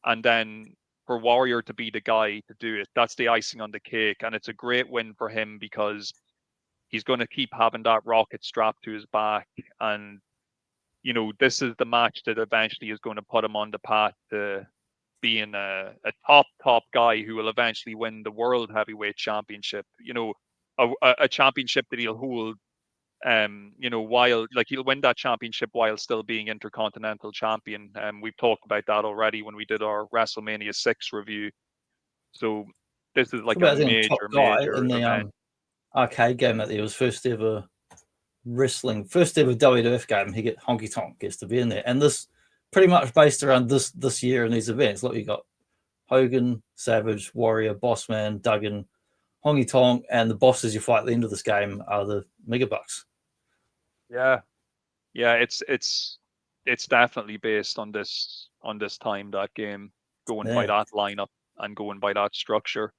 and then for Warrior to be the guy to do it, that's the icing on the cake, and it's a great win for him because he's going to keep having that rocket strapped to his back, and this is the match that eventually is going to put him on the path to being a top guy who will eventually win the World Heavyweight Championship. A championship that he'll hold, while he'll win that championship while still being Intercontinental Champion. We've talked about that already when we did our WrestleMania 6 review. So this is like a major in the event. arcade game that there was first ever WWF game. He Honky Tonk gets to be in there, and this pretty much based around this year in these events. Look, you got Hogan, Savage, Warrior, Bossman, Duggan, Honky Tonk, and the bosses you fight at the end of this game are the Megabucks. Yeah, it's definitely based on this time, that game, going by that lineup and going by that structure.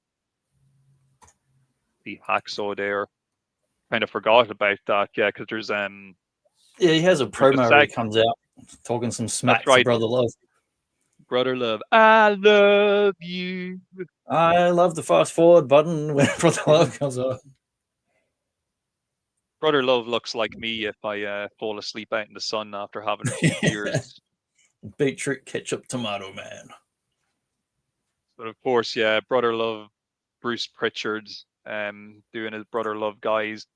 The Hacksaw there, kind of forgot about that. Yeah, because there's he has a promo where he comes out talking some smack to Brother Love. Brother Love, I love you. I love the fast forward button when Brother Love comes up. Brother Love looks like me if I fall asleep out in the sun after having a few beers. Beetroot ketchup tomato man. But of course, yeah, Brother Love, Bruce Pritchard, doing his Brother Love guys.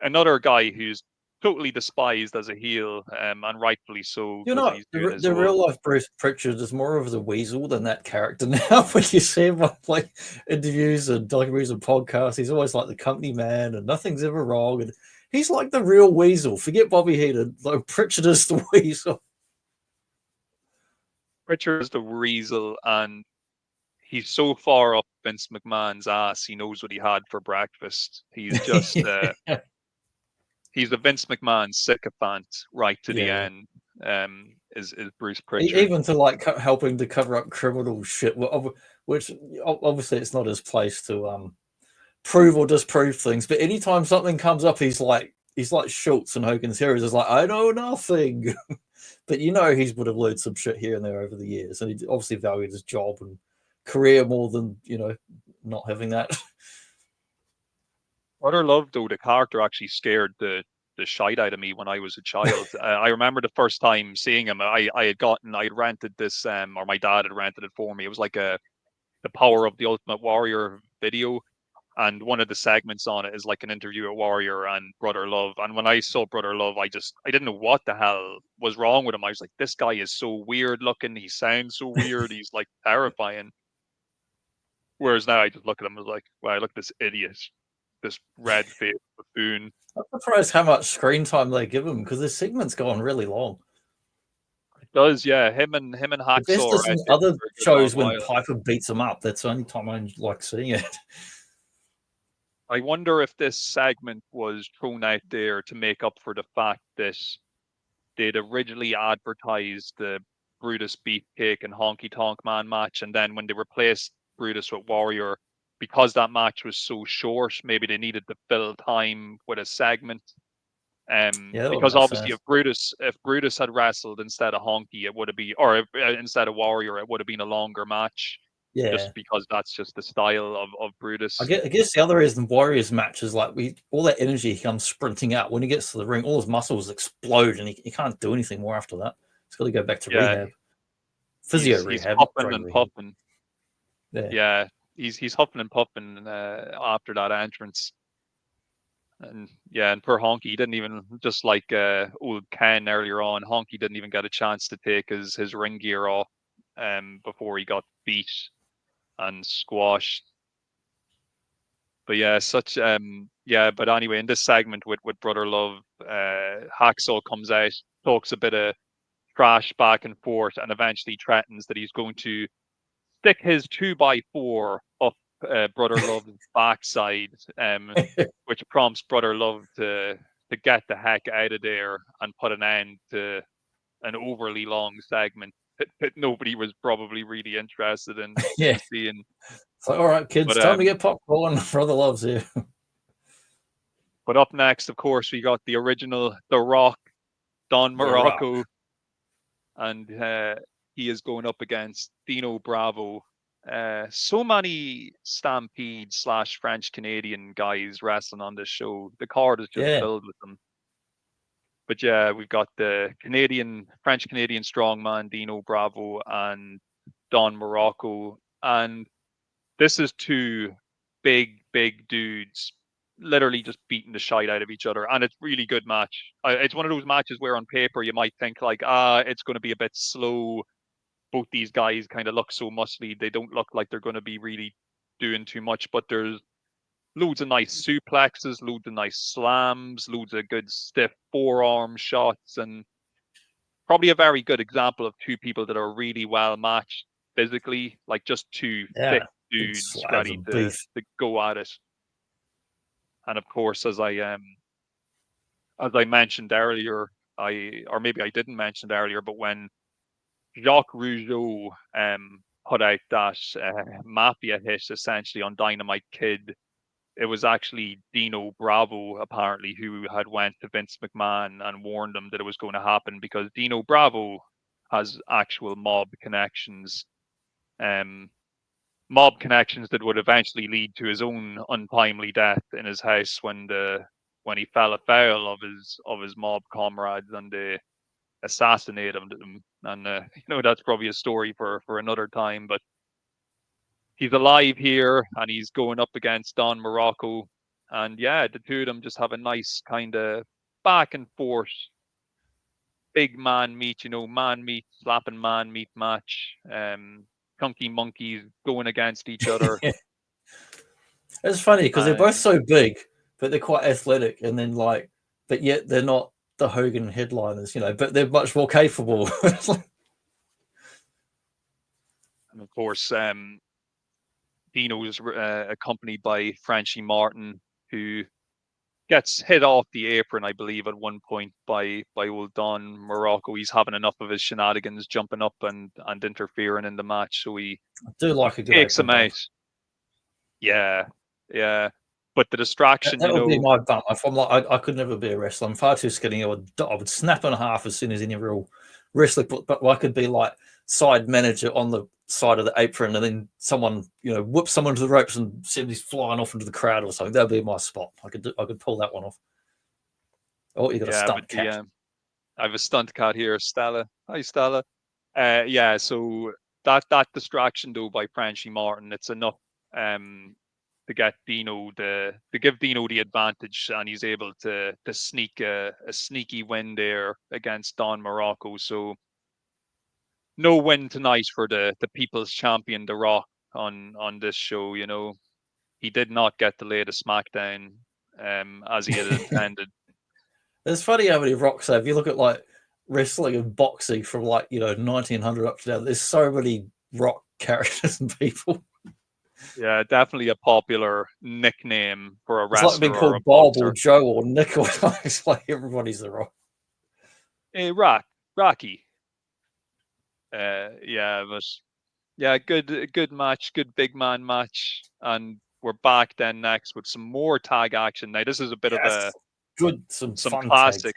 Another guy who's totally despised as a heel, and rightfully so. The real life Bruce Pritchard is more of a weasel than that character now. When you see him on interviews and documentaries and podcasts, he's always like the company man and nothing's ever wrong. And he's like the real weasel. Forget Bobby Heenan. Like Pritchard is the weasel. Pritchard is the weasel, and he's so far up Vince McMahon's ass. He knows what he had for breakfast. He's just he's a Vince McMahon sycophant right to the end. Is Bruce Pritchard, even to helping to cover up criminal shit, which obviously it's not his place to prove or disprove things. But anytime something comes up, he's like Schultz and Hogan's Heroes. Is like, I know nothing. But he would have learned some shit here and there over the years, and he obviously valued his job and career more than not having that. Brother Love, though, the character actually scared the shite out of me when I was a child. I remember the first time seeing him. I had rented this, or my dad had rented it for me. It was like the Power of the Ultimate Warrior video, and one of the segments on it is like an interview with Warrior and Brother Love. And when I saw Brother Love, I didn't know what the hell was wrong with him. I was like, this guy is so weird looking. He sounds so weird. He's like terrifying. Whereas now I just look at him and was like, wow, look at this idiot, this red-faced buffoon. I'm surprised how much screen time they give him, because this segment's gone really long. It does, yeah. Him and Hacksaw. There's other shows when Piper beats him up. That's the only time I like seeing it. I wonder if this segment was thrown out there to make up for the fact that they'd originally advertised the Brutus Beefcake and Honky Tonk Man match, and then when they replaced Brutus with Warrior, because that match was so short, maybe they needed to fill time with a segment. Because obviously, if Brutus had wrestled instead of Honky, it would have been, or instead of Warrior, it would have been a longer match. Yeah, just because that's just the style of Brutus. I guess the other reason Warrior's match is all that energy he comes sprinting out when he gets to the ring, all his muscles explode, and he can't do anything more after that. He's got to go back to rehab, physio rehab. He's huffing and puffing. Yeah, he's huffing and puffing after that entrance. And poor Honky, he didn't even, just like old Ken earlier on, Honky didn't even get a chance to take his ring gear off before he got beat and squashed. But but anyway, in this segment with Brother Love, Hacksaw comes out, talks a bit of trash back and forth, and eventually threatens that he's going to stick his 2x4 up Brother Love's backside, which prompts Brother Love to get the heck out of there and put an end to an overly long segment that nobody was probably really interested in seeing. So, all right, kids, time to get popcorn. Brother Love's here. But up next, of course, we got the original The Rock, Don Morocco, and he is going up against Dino Bravo. So many Stampede / French Canadian guys wrestling on this show. The card is just filled with them. But yeah, we've got the French Canadian strongman Dino Bravo and Don Morocco, and this is two big dudes literally just beating the shite out of each other, and it's really good match. It's one of those matches where on paper you might think like, it's going to be a bit slow. Both these guys kind of look so muscly, they don't look like they're going to be really doing too much, but there's loads of nice suplexes, loads of nice slams, loads of good stiff forearm shots, and probably a very good example of two people that are really well matched physically, like just two thick dudes ready to go at it. And of course, as I mentioned earlier, or maybe I didn't mention it earlier, but when Jacques Rougeau put out that Mafia hit essentially on Dynamite Kid, it was actually Dino Bravo apparently who had went to Vince McMahon and warned him that it was going to happen, because Dino Bravo has actual mob connections, that would eventually lead to his own untimely death in his house when he fell afoul of his mob comrades and they assassinated him. And that's probably a story for another time, but he's alive here and he's going up against Don Morocco. And yeah, the two of them just have a nice kind of back and forth, big man meet, man meet, slapping man meet match. Chunky monkeys going against each other. It's funny because they're both so big, but they're quite athletic, and then but yet they're not the Hogan headliners, but they're much more capable. And of course, Dino is accompanied by Frenchie Martin, who gets hit off the apron, I believe, at one point by old Don Morocco. He's having enough of his shenanigans, jumping up and interfering in the match, so he takes him out. Yeah. But the distraction, that would be my bump. If I'm I could never be a wrestler. I'm far too skinny. I would snap in half as soon as any real wrestler. But I could be like side manager on the side of the apron, and then someone whips someone to the ropes and send these flying off into the crowd or something. That'd be my spot. I could pull that one off. Oh, you got a stunt cat. I have a stunt cat here, Stella. Hi, Stella. So that distraction though by Frenchie Martin, it's enough to get Dino to give Dino the advantage, and he's able to sneak a sneaky win there against Don Morocco. So no win tonight for the People's Champion, The Rock, on this show. He did not get to lay the smackdown as he had intended. It's funny how many Rocks have. If you look at wrestling and boxing from 1900 up to now, there's so many Rock characters and people. Yeah, definitely a popular nickname for a wrestler. It's like being called Bob or Joe or Nick or it's like everybody's The Rock. Hey, Rocky. But yeah, good match, good big man match, and we're back then next with some more tag action. Now this is a bit of some classic,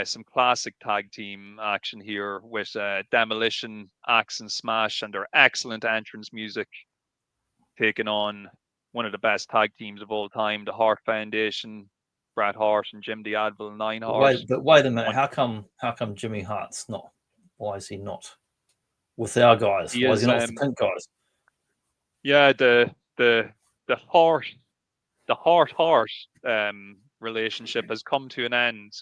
some classic tag team action here with Demolition, Axe and Smash, and their excellent entrance music, taking on one of the best tag teams of all time, the Hart Foundation, Bret Hart and Jim the Anvil Neidhart. Wait a minute, how come Jimmy Hart's not? Why is he not with our guys? Why is he not with the pink guys? Yeah, the Hart relationship has come to an end.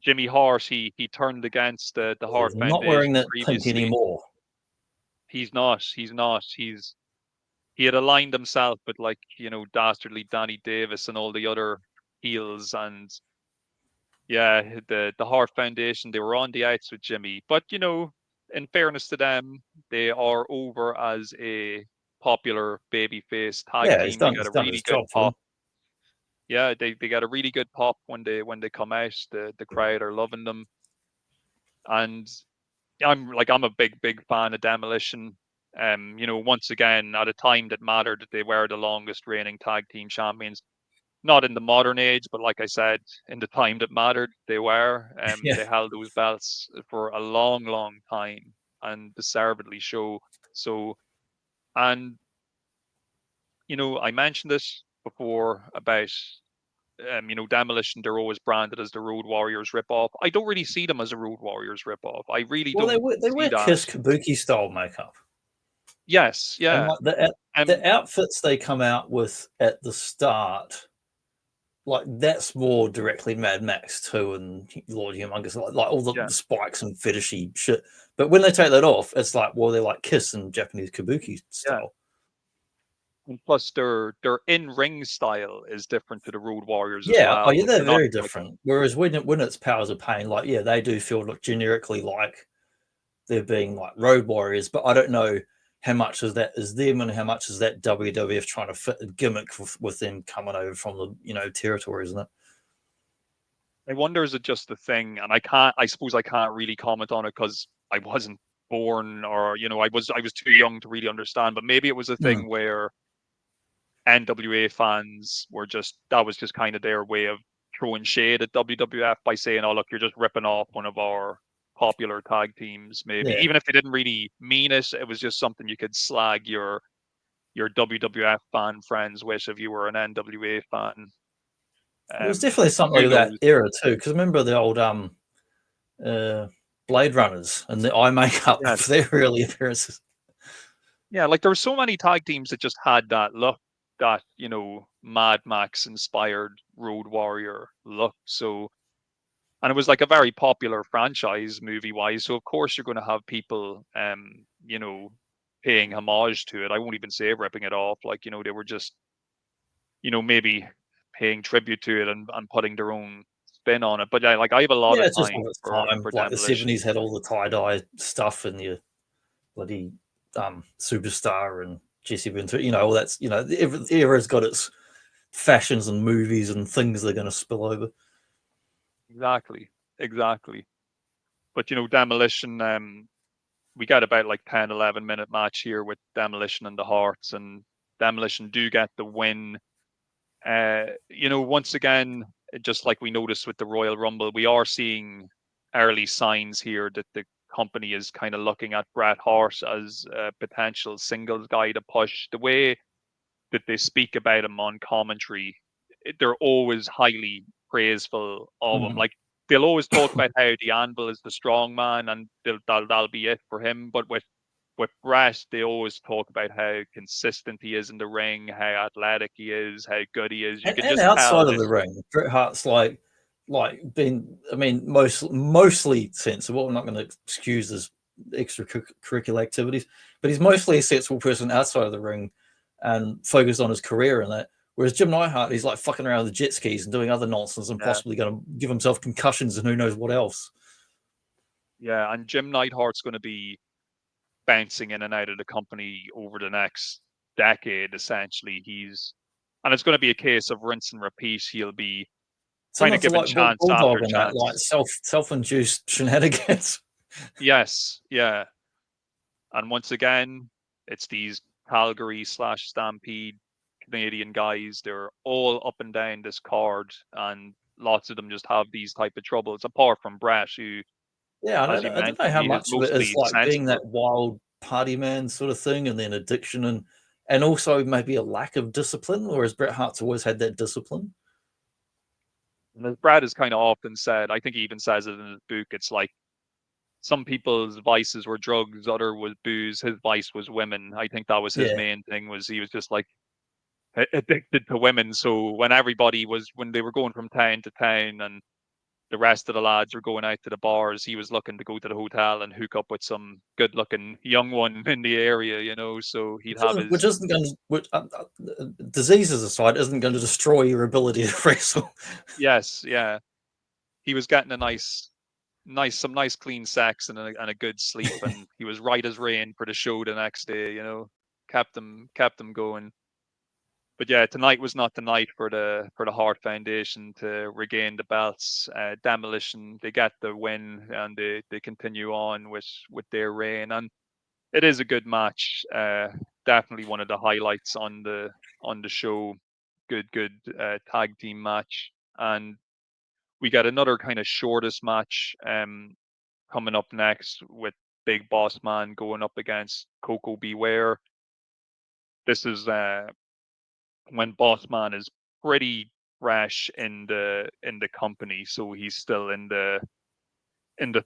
Jimmy Hart, he turned against the Hart Foundation. Not wearing that pink anymore. He's not. He had aligned himself with dastardly Danny Davis and all the other heels, and the Hart Foundation, they were on the outs with Jimmy, but in fairness to them, they are over as a popular babyface tag team. They got a really good pop. Yeah, they got a really good pop when they come out. The crowd are loving them, and I'm a big fan of Demolition. Once again, at a time that mattered, they were the longest reigning tag team champions. not in the modern age, but like I said, in the time that mattered, they were. Yeah. They held those belts for a long, long time, and deservedly so. And I mentioned this before about Demolition. They're always branded as the Road Warriors ripoff. I don't really see them as a Road Warriors ripoff. I really Well, don't they see wear that. Kiss Kabuki style makeup, Yes, and yeah. like Um, the outfits they come out with at the start, like that's more directly Mad Max 2 and Lord Humongous, like all the yeah. spikes and fetishy shit. But when they take that off, it's like, well, they're like Kiss and Japanese Kabuki Yeah. style. And plus their in-ring style is different to the Road Warriors as Yeah, oh well. yeah, Like they're they're not very like different. Whereas when it's Powers of Pain, like yeah, they do feel like generically like they're being like Road Warriors, but I don't know how much of that is them and how much is that WWF trying to fit a gimmick with them coming over from the territories, isn't it? I wonder, is it just a thing? And I suppose I can't really comment on it because I wasn't born, or I was too young to really understand. But maybe it was a Mm. thing where NWA fans were that was just kind of their way of throwing shade at WWF by saying, "Oh, look, you're just ripping off one of our popular tag teams." Maybe Yeah. even if they didn't really mean it, it was just something you could slag your WWF fan friends with if you were an NWA fan. It was definitely something Who of that knows? era too, because remember the old uh Blade Runners and the eye makeup for Yes. their early appearances. Yeah, like there were so many tag teams that just had that look, that Mad Max inspired Road Warrior look. So, and it was like a very popular franchise movie wise. So of course you're going to have people, paying homage to it. I won't even say ripping it off. Like they were just, maybe paying tribute to it and putting their own spin on it. But yeah, like I have a lot Yeah, of it's just time of its for time. Like the Demolition. 70s had all the tie-dye stuff and your bloody Superstar and Jesse Ventura, all that's every era's got its fashions and movies and things they're going to spill over. Exactly, exactly. But Demolition. We got about like 10, 11 minute match here with Demolition and the Hearts, and Demolition do get the win. Once again, just like we noticed with the Royal Rumble, we are seeing early signs here that the company is kind of looking at Bret Hart as a potential singles guy to push. The way that they speak about him on commentary, they're always highly praiseful of him. Mhm. Like they'll always talk about how the Anvil is the strong man, and that'll be it for him. But with Bret, they always talk about how consistent he is in the ring, how athletic he is, how good he is. You can And just tell outside of that. the ring, Bret Hart's like been, I mean, mostly sensible. I'm not going to excuse his extracurricular activities, but he's mostly a sensible person outside of the ring and focused on his career and that. Whereas Jim Neidhart, he's like fucking around with jet skis and doing other nonsense and Yeah, possibly going to give himself concussions and who knows what else. yeah. And Jim Neidhart's going to be bouncing in and out of the company over the next decade. Essentially, and it's going to be a case of rinse and repeat. He'll be kind Similar of to given like chance after Bulldog and that, like chance. self-induced shenanigans. Yes, yeah. And once again, it's these Calgary/Stampede Canadian guys. They're all up and down this card, and lots of them just have these type of troubles. Apart from Bret, who, Yeah, as you I don't know mentioned, how he is much of it is mostly like being sensible. that wild party man sort of thing, and then addiction, and also maybe a lack of discipline, whereas Bret Hart's always had that discipline. And as Brad has kind of often said, I think he even says it in his book, it's like some people's vices were drugs, other was booze. His vice was women. I think that was his Yeah, main thing. Was he was just like addicted to women. So when they were going from town to town, and the rest of the lads were going out to the bars, he was looking to go to the hotel and hook up with some good-looking young one in the area. So he'd have which his. isn't going to, diseases aside, isn't going to destroy your ability to wrestle. Yes, yeah, he was getting some nice clean sex and a good sleep, and he was right as rain for the show the next day. Kept them going. But yeah, tonight was not the night for the Hart Foundation to regain the belts. Demolition, they get the win, and they continue on with their reign, and it is a good match. Definitely one of the highlights on the show. good tag team match. And we got another kind of shortest match coming up next with Big Boss Man going up against Coco Beware. This is when Boss Man is pretty fresh in the company, so he's still in the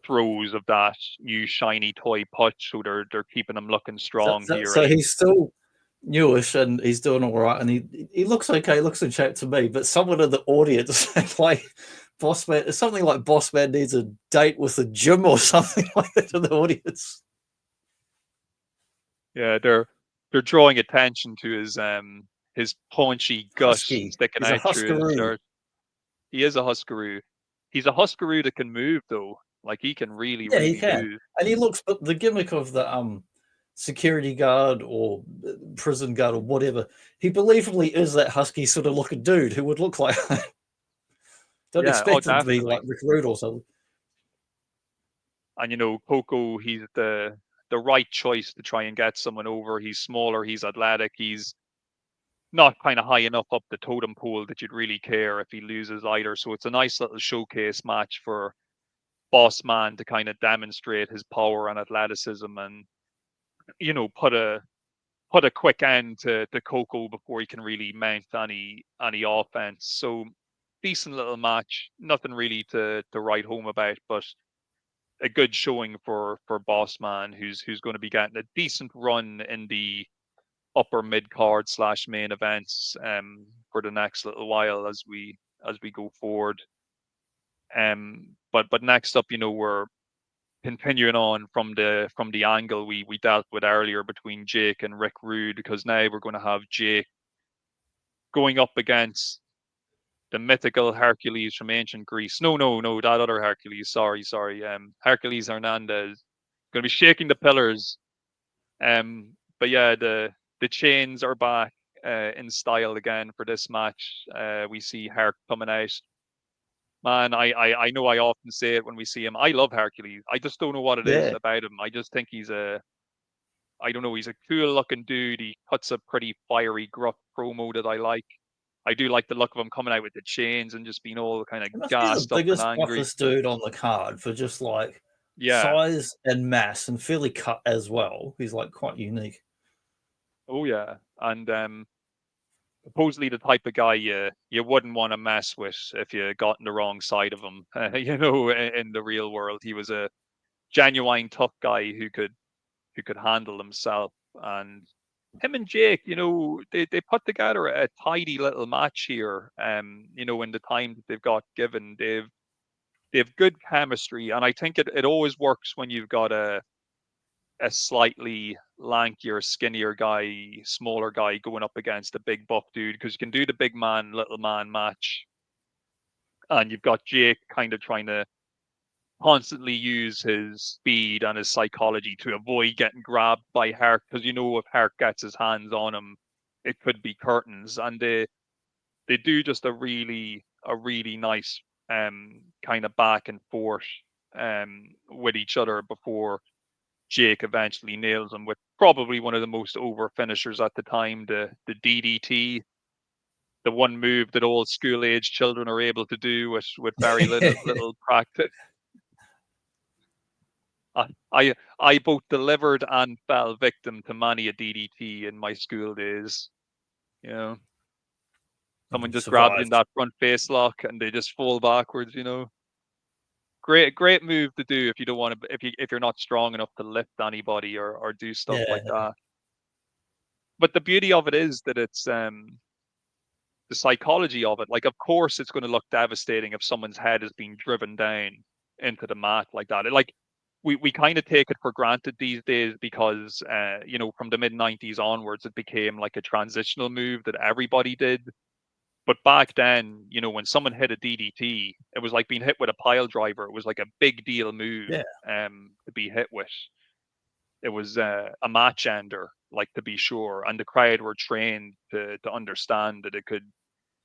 throes of that new shiny toy punch. So they're keeping him looking strong here. So he's still newish and he's doing all right, and he looks okay, he looks in shape to me. But someone in the audience said like Bossman, something like Bossman needs a date with the gym or something like that in the audience. Yeah, they're drawing attention to his paunchy gut sticking out through his shirt. He is a Huskaroo. He's a Huskaroo that can move though. Like he can really he can move. And he looks, but the gimmick of the security guard or prison guard or whatever, he believably is that husky sort of looking dude who would look like don't expect him to be like Rick Rude or something. And you know, Coco, he's the right choice to try and get someone over. He's smaller, he's athletic, he's not kind of high enough up the totem pole that you'd really care if he loses either. So it's a nice little showcase match for Boss Man to kind of demonstrate his power and athleticism, and you know, put a quick end to Coco before he can really mount any offense. So decent little match, nothing really to write home about, but a good showing for Boss Man, who's going to be getting a decent run in the upper mid card / main events for the next little while as we go forward. But next up, you know, we're continuing on from the angle we dealt with earlier between Jake and Rick Rude, because now we're going to have Jake going up against the mythical Hercules from ancient Greece. No, that other Hercules. Sorry. Hercules Hernandez. Going to be shaking the pillars. But yeah, the chains are back in style again for this match. We see Herc coming out. Man, I know I often say it when we see him. I love Hercules. I just don't know what it is about him. I just think he's a cool looking dude. He cuts a pretty fiery, gruff promo that I like. I do like the look of him coming out with the chains and just being all kind of gassed up and angry. The biggest, buffest dude on the card for just like size and mass, and fairly cut as well. He's like quite unique. Oh yeah, and supposedly the type of guy you wouldn't want to mess with if you got on the wrong side of him. You know, in the real world, he was a genuine tough guy who could handle himself. And him and Jake, you know, they put together a tidy little match here. You know, in the time that they've got given, they've good chemistry, and I think it always works when you've got a slightly lankier, skinnier guy, smaller guy going up against a big buff dude, because you can do the big man, little man match. And you've got Jake kind of trying to constantly use his speed and his psychology to avoid getting grabbed by Herc, because you know if Herc gets his hands on him, it could be curtains. And they do just a really nice kind of back and forth with each other before Jake eventually nails him with probably one of the most over finishers at the time, the DDT, the one move that all school age children are able to do with very little practice. I both delivered and fell victim to many a DDT in my school days. You know, someone just grabs you in that front face lock and they just fall backwards. You know, great move to do if you don't want to, if you're not strong enough to lift anybody or do stuff like that. But the beauty of it is that it's the psychology of it. Like, of course, it's going to look devastating if someone's head is being driven down into the mat like that. We kind of take it for granted these days because, you know, from the mid-90s onwards, it became like a transitional move that everybody did. But back then, you know, when someone hit a DDT, it was like being hit with a pile driver. It was like a big deal move to be hit with. It was a match ender, like, to be sure. And the crowd were trained to understand that it could,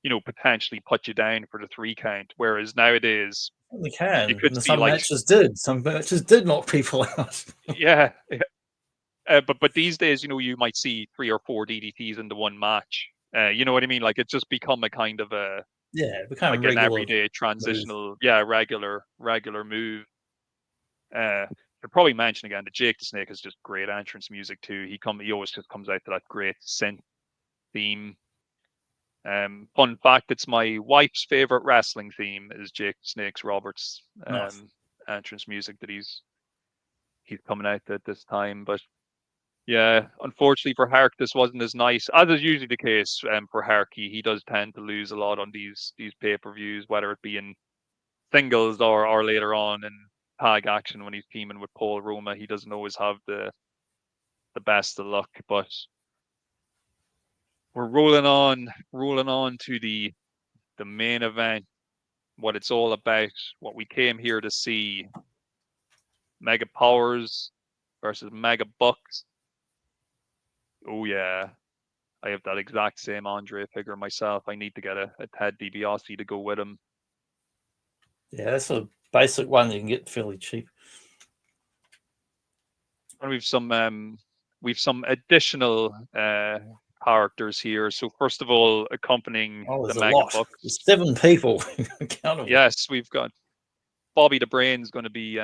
you know, potentially put you down for the 3 count. Whereas nowadays, they can. You could see, some matches did. Some matches did knock people out. But these days, you know, you might see 3 or 4 DDTs into one match. You know what I mean? Like it's just become a kind of a it became like a an regular everyday move. transitional, regular move. Could probably mention again that Jake the Snake is just great entrance music too. He always just comes out to that great synth theme. Fun fact: it's my wife's favorite wrestling theme is Jake the Snake's Roberts Nice. entrance music that he's coming out at this time. But yeah, unfortunately for Hark, this wasn't as nice as is usually the case. For Hark, he does tend to lose a lot on these pay-per-views, whether it be in singles or later on in tag action when he's teaming with Paul Roma. He doesn't always have the best of luck. But we're rolling on to the main event, what it's all about, what we came here to see. Mega Powers versus Mega Bucks. Oh yeah, I have that exact same Andre figure myself. I need to get a Ted DiBiase to go with him. Yeah, that's a basic one you can get fairly cheap. And we've some additional characters here. So first of all, accompanying Oh, the there's a Mega lot. Bucks. There's 7 people. Count them. Yes, we've got Bobby the Brain's going to be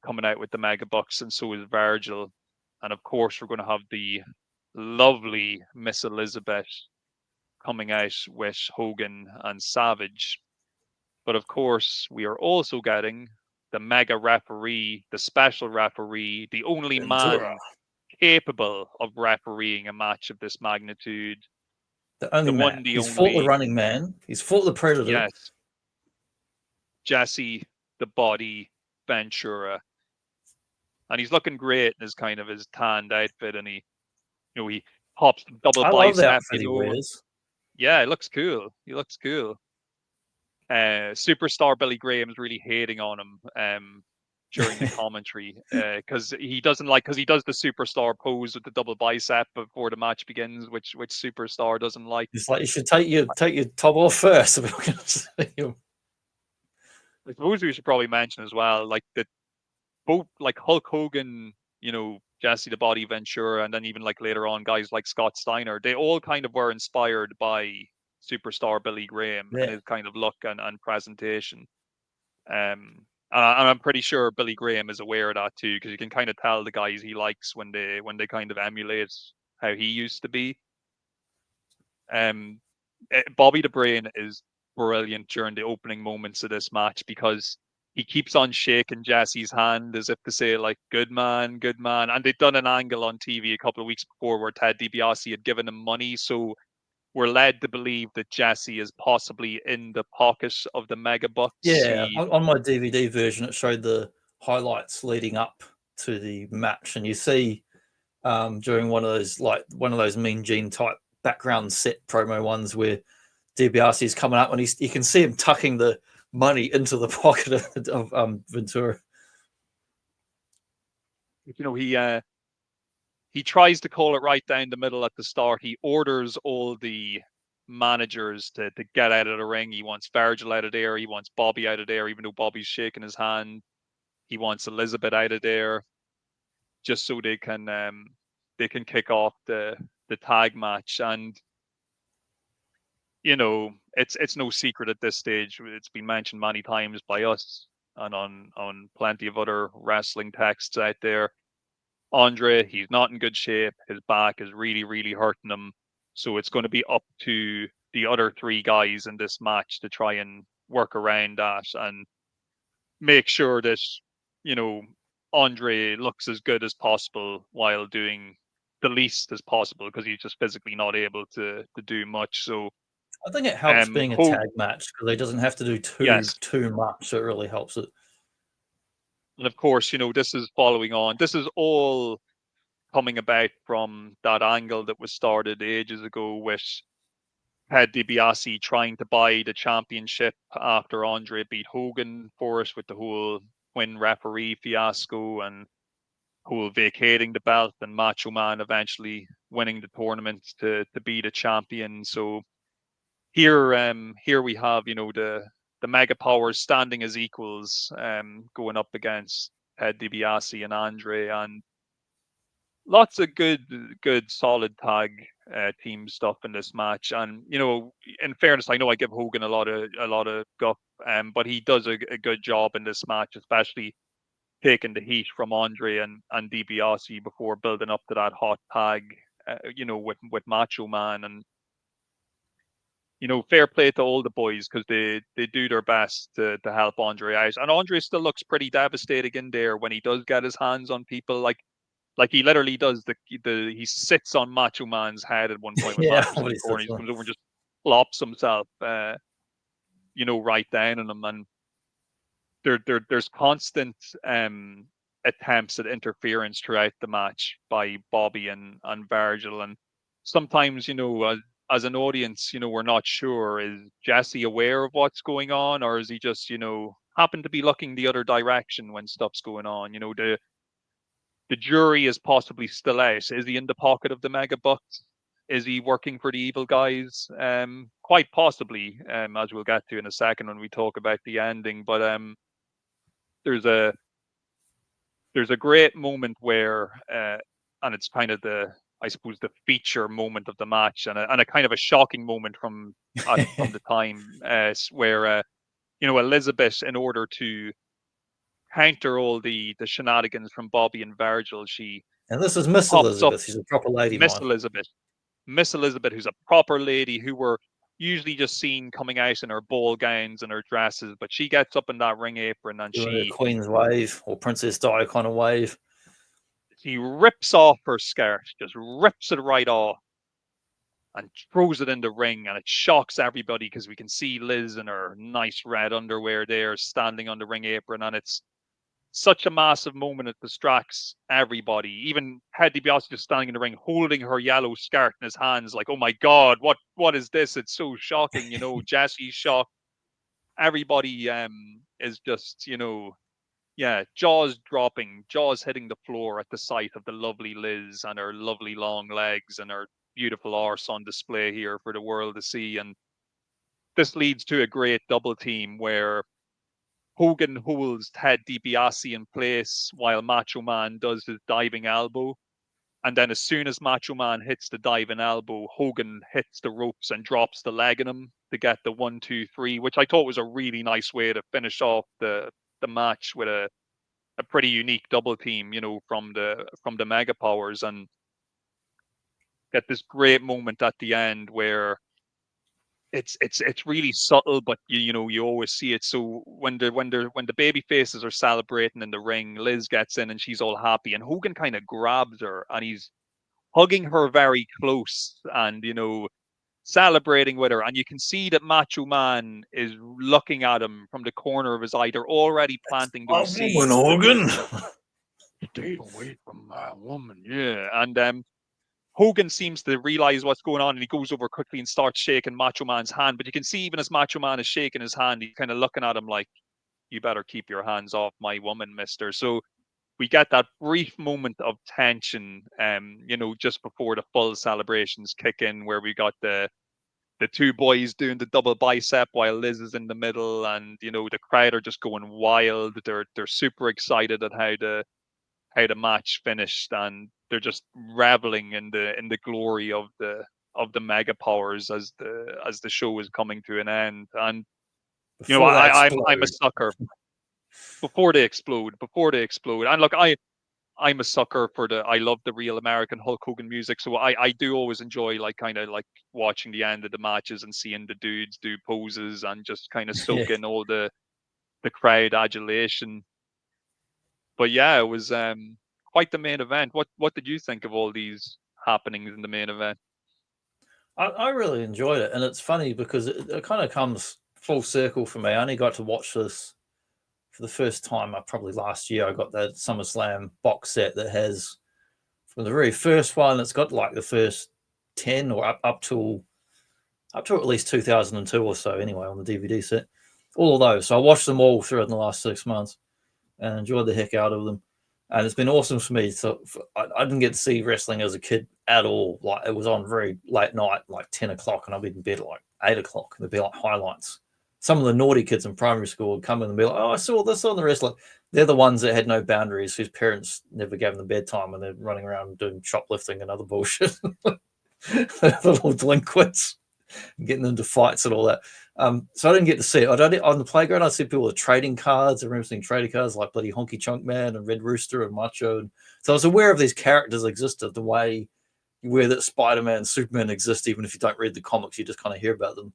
coming out with the Mega Bucks, and so is Virgil. And of course, we're going to have the lovely Miss Elizabeth coming out with Hogan and Savage. But of course, we are also getting the mega referee, the special referee, the only Ventura. man capable of refereeing a match of this magnitude. The only The man. one, the He's fought the only, Running Man. He's fought the Predator. yes, Jesse the Body Ventura. And he's looking great in his kind of his tanned outfit, and he pops double I love the bicep, outfit he you know. wears. Yeah, it looks cool. He looks cool. Superstar Billy Graham's really hating on him during the commentary because he does the superstar pose with the double bicep before the match begins, which Superstar doesn't like. It's like you should take your top off first. I suppose we should probably mention as well, like that both like Hulk Hogan, Jesse the Body Ventura, and then even like later on guys like Scott Steiner, they all kind of were inspired by Superstar Billy Graham and his kind of look and presentation. And I'm pretty sure Billy Graham is aware of that too, because you can kind of tell the guys he likes when they kind of emulate how he used to be. Bobby the Brain is brilliant during the opening moments of this match because he keeps on shaking Jesse's hand as if to say, like, good man, good man. And they'd done an angle on TV a couple of weeks before where Ted DiBiase had given him money. So we're led to believe that Jesse is possibly in the pocket of the Mega Bucks. Yeah, on my DVD version, it showed the highlights leading up to the match, and you see during one of those Mean Gene type background set promo ones where DiBiase is coming up, and you can see him tucking the money into the pocket of Ventura. He tries to call it right down the middle at the start. He orders all the managers to get out of the ring. He wants Virgil out of there. He wants Bobby out of there, even though Bobby's shaking his hand. He wants Elizabeth out of there, just so they can kick off the tag match. And it's no secret at this stage. It's been mentioned many times by us and on plenty of other wrestling texts out there. Andre, he's not in good shape. His back is really, really hurting him. So it's going to be up to the other 3 guys in this match to try and work around that and make sure that, Andre looks as good as possible while doing the least as possible because he's just physically not able to do much. So I think it helps being a tag match because he doesn't have to do too much. So it really helps it. And of course, this is following on. This is all coming about from that angle that was started ages ago with Ted DiBiase trying to buy the championship after Andre beat Hogan for it with the whole twin referee fiasco and whole vacating the belt and Macho Man eventually winning the tournament to be the champion. So here we have, the Mega Powers standing as equals, going up against Ted DiBiase and Andre, and lots of good solid tag team stuff in this match. And you know, in fairness, I know I give Hogan a lot of guff, but he does a good job in this match, especially taking the heat from Andre and DiBiase before building up to that hot tag, you know, with Macho Man. And you know, fair play to all the boys because they do their best to help Andre out. And Andre still looks pretty devastating in there when he does get his hands on people. Like he literally does he sits on Macho Man's head at one point when Yeah, Macho's in the corner. He comes over and just flops himself, you know, right down on him. And there's constant attempts at interference throughout the match by Bobby and Virgil. And sometimes, you know, as an audience, you know, we're not sure, is Jesse aware of what's going on, or is he just, you know, happen to be looking the other direction when stuff's going on? You know, the jury is possibly still out. Is he in the pocket of the Mega Bucks? Is he working for the evil guys? Quite possibly, as we'll get to in a second when we talk about the ending. But there's a great moment where, and it's kind of I suppose the feature moment of the match, and a kind of a shocking moment from the time, where you know, Elizabeth, in order to counter all the shenanigans from Bobby and Virgil, and this is Miss pops up Elizabeth. She's a proper lady, Miss mind. Elizabeth, who's a proper lady, who we're usually just seen coming out in her ball gowns and her dresses, but she gets up in that ring apron and Doing a Queen's wave or Princess Di kind of wave. She rips off her skirt, just rips it right off, and throws it in the ring, and it shocks everybody because we can see Liz in her nice red underwear there standing on the ring apron, and it's such a massive moment. It distracts everybody. Even Ted DiBiase just standing in the ring holding her yellow skirt in his hands, like, oh my god, what is this? It's so shocking. You know, Jesse's shocked. Everybody is just, you know, yeah, jaws dropping, jaws hitting the floor at the sight of the lovely Liz and her lovely long legs and her beautiful arse on display here for the world to see. And this leads to a great double team where Hogan holds Ted DiBiase in place while Macho Man does his diving elbow. And then as soon as Macho Man hits the diving elbow, Hogan hits the ropes and drops the leg in him to get the 1, 2, 3, which I thought was a really nice way to finish off the match with a pretty unique double team, you know, from the Mega Powers, and get this great moment at the end where it's really subtle, but you know, you always see it. So when the baby faces are celebrating in the ring, Liz gets in and she's all happy, and Hogan kind of grabs her and he's hugging her very close and, you know, celebrating with her. And you can see that Macho Man is looking at him from the corner of his eye. They're already planting those seeds. Hogan. Stay away from my woman. Yeah. And Hogan seems to realize what's going on, and he goes over quickly and starts shaking Macho Man's hand. But you can see, even as Macho Man is shaking his hand, he's kind of looking at him like, you better keep your hands off my woman, mister. So we get that brief moment of tension, you know, just before the full celebrations kick in, where we got the two boys doing the double bicep while Liz is in the middle, and you know, the crowd are just going wild. They're super excited at how the match finished, and they're just reveling in the glory of the Mega Powers as the show is coming to an end. And you know, I'm a sucker before they explode. And look, I'm a sucker for I love the real American Hulk Hogan music. So I do always enjoy, like, kind of like watching the end of the matches and seeing the dudes do poses and just kind of soak in all the crowd adulation. But yeah, it was quite the main event. What did you think of all these happenings in the main event? I really enjoyed it, and it's funny because it kind of comes full circle for me. I only got to watch this for the first time probably last year. I got that SummerSlam box set that has, from the very first one, it's got like the first 10 or up to at least 2002 or so anyway on the DVD set. All of those. So I watched them all through in the last 6 months and enjoyed the heck out of them. And it's been awesome for me. So I didn't get to see wrestling as a kid at all. Like, it was on very late night, like 10 o'clock, and I'd be in bed at like 8 o'clock. There'd be like highlights. Some of the naughty kids in primary school would come in and be like, oh, I saw this on the wrestler. They're the ones that had no boundaries, whose parents never gave them bedtime, and they're running around doing shoplifting and other bullshit. the little delinquents, and getting into fights and all that. So I didn't get to see it. On the playground, I see people with trading cards. I remember seeing trading cards like bloody Honky Chunk Man and Red Rooster and Macho. And so I was aware of these characters existed the way where that Spider-Man and Superman exist, even if you don't read the comics, you just kind of hear about them.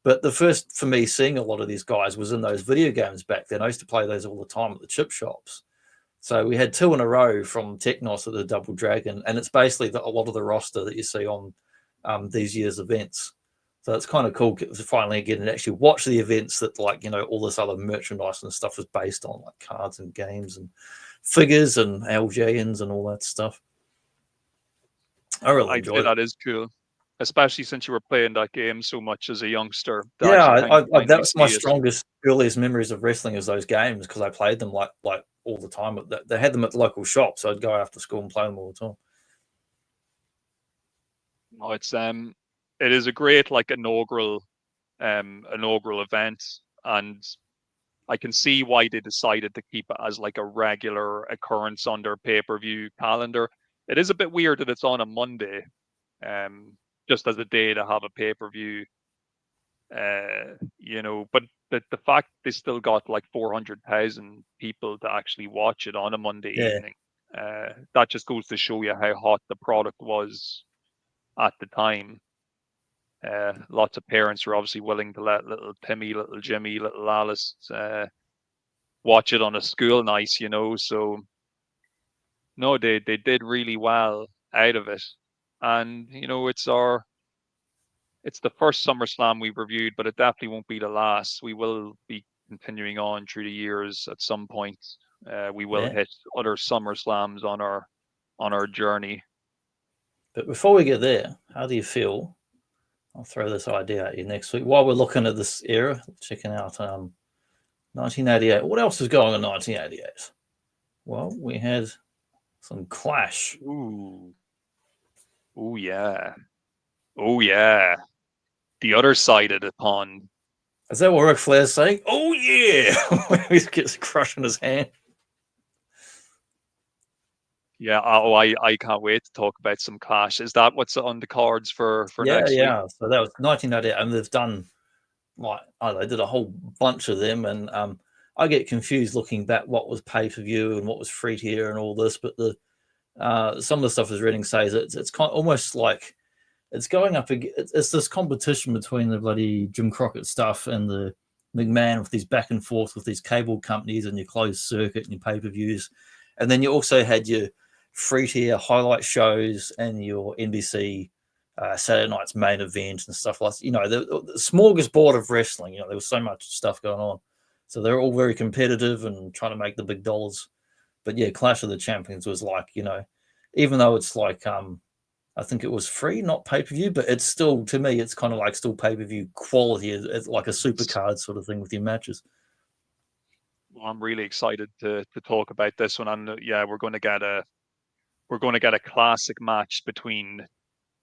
But the first for me seeing a lot of these guys was in those video games back then. I used to play those all the time at the chip shops. So we had 2 in a row from Technos at the Double Dragon, and it's basically a lot of the roster that you see on these year's events. So it's kind of cool to finally get and actually watch the events that, like, you know, all this other merchandise and stuff is based on, like cards and games and figures and LJNs and all that stuff. I really enjoyed it. That is cool, especially since you were playing that game so much as a youngster. Yeah, that was my strongest, earliest memories of wrestling, is those games, because I played them like all the time. They had them at the local shop, so I'd go after school and play them all the time. Oh, it is a great like inaugural event, and I can see why they decided to keep it as like a regular occurrence on their pay-per-view calendar. It is a bit weird that it's on a Monday, just as a day to have a pay-per-view. You know, but the fact they still got like 400,000 people to actually watch it on a Monday evening, that just goes to show you how hot the product was at the time. Lots of parents were obviously willing to let little Timmy, little Jimmy, little Alice watch it on a school night, you know. So no, they did really well out of it. And you know, it's the first SummerSlam we've reviewed, but it definitely won't be the last. We will be continuing on through the years at some point. We will hit other SummerSlams on our journey. But before we get there, how do you feel? I'll throw this idea at you next week. While we're looking at this era, checking out 1988. What else is going on in 1988? Well, we had some Clash. Ooh. Oh, yeah. Oh, yeah. The other side of the pond. Is that what Ric Flair's saying? Oh, yeah. He gets crushing his hand. Yeah, I can't wait to talk about some Clash. Is that what's on the cards for next week? Yeah. So that was 1988, and they've done they did a whole bunch of them, and I get confused looking back what was pay-per-view and what was free tier and all this, but the some of the stuff is reading says it's kind of almost like it's going up. It's this competition between the bloody Jim Crockett stuff and the McMahon, with these back and forth with these cable companies and your closed circuit and your pay-per-views, and then you also had your free tier highlight shows and your NBC Saturday night's main event and stuff like, you know, the smorgasbord of wrestling. You know, there was so much stuff going on, so they're all very competitive and trying to make the big dollars. But yeah, Clash of the Champions was like, you know, even though it's like I think it was free, not pay-per-view, but it's still, to me, it's kind of like still pay-per-view quality. It's like a super card sort of thing with your matches. Well, I'm really excited to talk about this one. And yeah, we're going to get a classic match between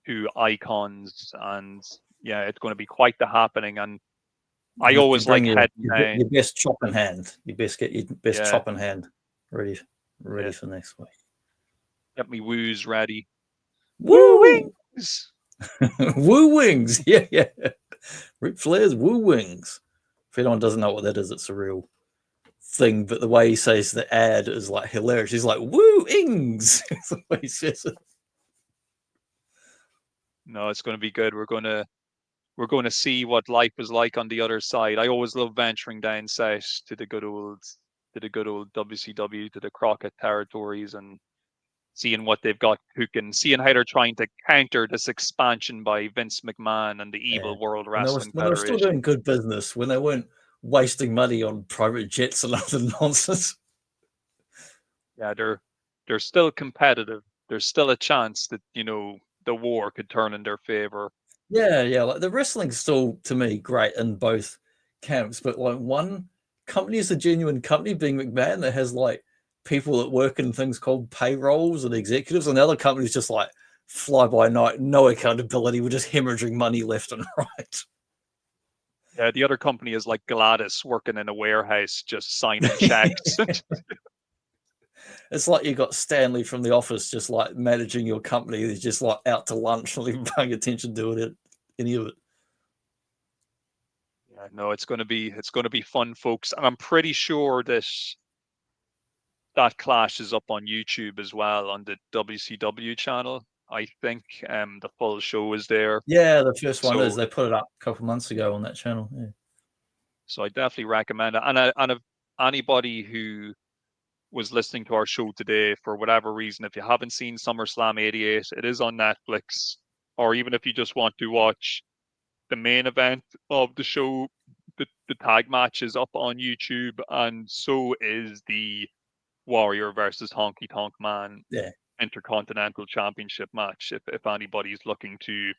two icons, and yeah, it's going to be quite the happening. And I always like your best chop in hand. You best get your best chop in hand ready for next week. Get me woos ready. Woo wings. Woo wings. Yeah. Ric Flair's woo wings. If anyone doesn't know what that is, it's a real thing, but the way he says the ad is like hilarious. He's like, woo ings. That's the way he says it. No, it's going to be good. We're going to see what life is like on the other side. I always love venturing down south to the good old WCW, to the Crockett territories, and seeing what they've got cooking, seeing how they're trying to counter this expansion by Vince McMahon and the evil World Wrestling Federation. When they were still doing good business, when they weren't wasting money on private jets and other nonsense. Yeah, they're still competitive. There's still a chance that, you know, the war could turn in their favor. Yeah. Like the wrestling's still, to me, great in both camps, but like one company is a genuine company, being McMahon, that has like people that work in things called payrolls and executives, and the other companies just like fly by night, no accountability. We're just hemorrhaging money left and right. Yeah, the other company is like Gladys working in a warehouse, just signing checks. It's like you got Stanley from The Office, just like managing your company. He's just like out to lunch, not even paying attention to it, any of it. Yeah, no, it's going to be fun, folks, and I'm pretty sure that clash is up on YouTube as well on the WCW channel. I think the full show is there. Yeah, the first one is. So They put it up a couple months ago on that channel. Yeah. so I definitely recommend it. And if anybody who was listening to our show today, for whatever reason, if you haven't seen SummerSlam '88, it is on Netflix. Or even if you just want to watch the main event of the show, the tag match is up on YouTube, and so is the Warrior versus Honky Tonk Man Yeah. Intercontinental Championship match. If anybody's looking to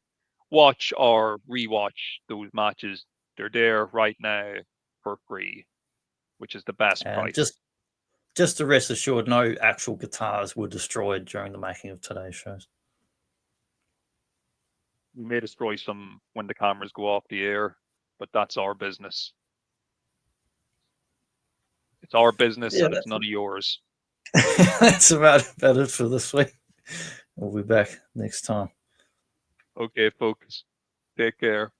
watch or rewatch those matches, they're there right now for free, which is the best And price. just to rest assured, no actual guitars were destroyed during the making of today's shows. We may destroy some when the cameras go off the air, but that's our business. It's our business, Yeah, and it's none of yours. That's about it for this week. We'll be back next time. Okay, folks. Take care.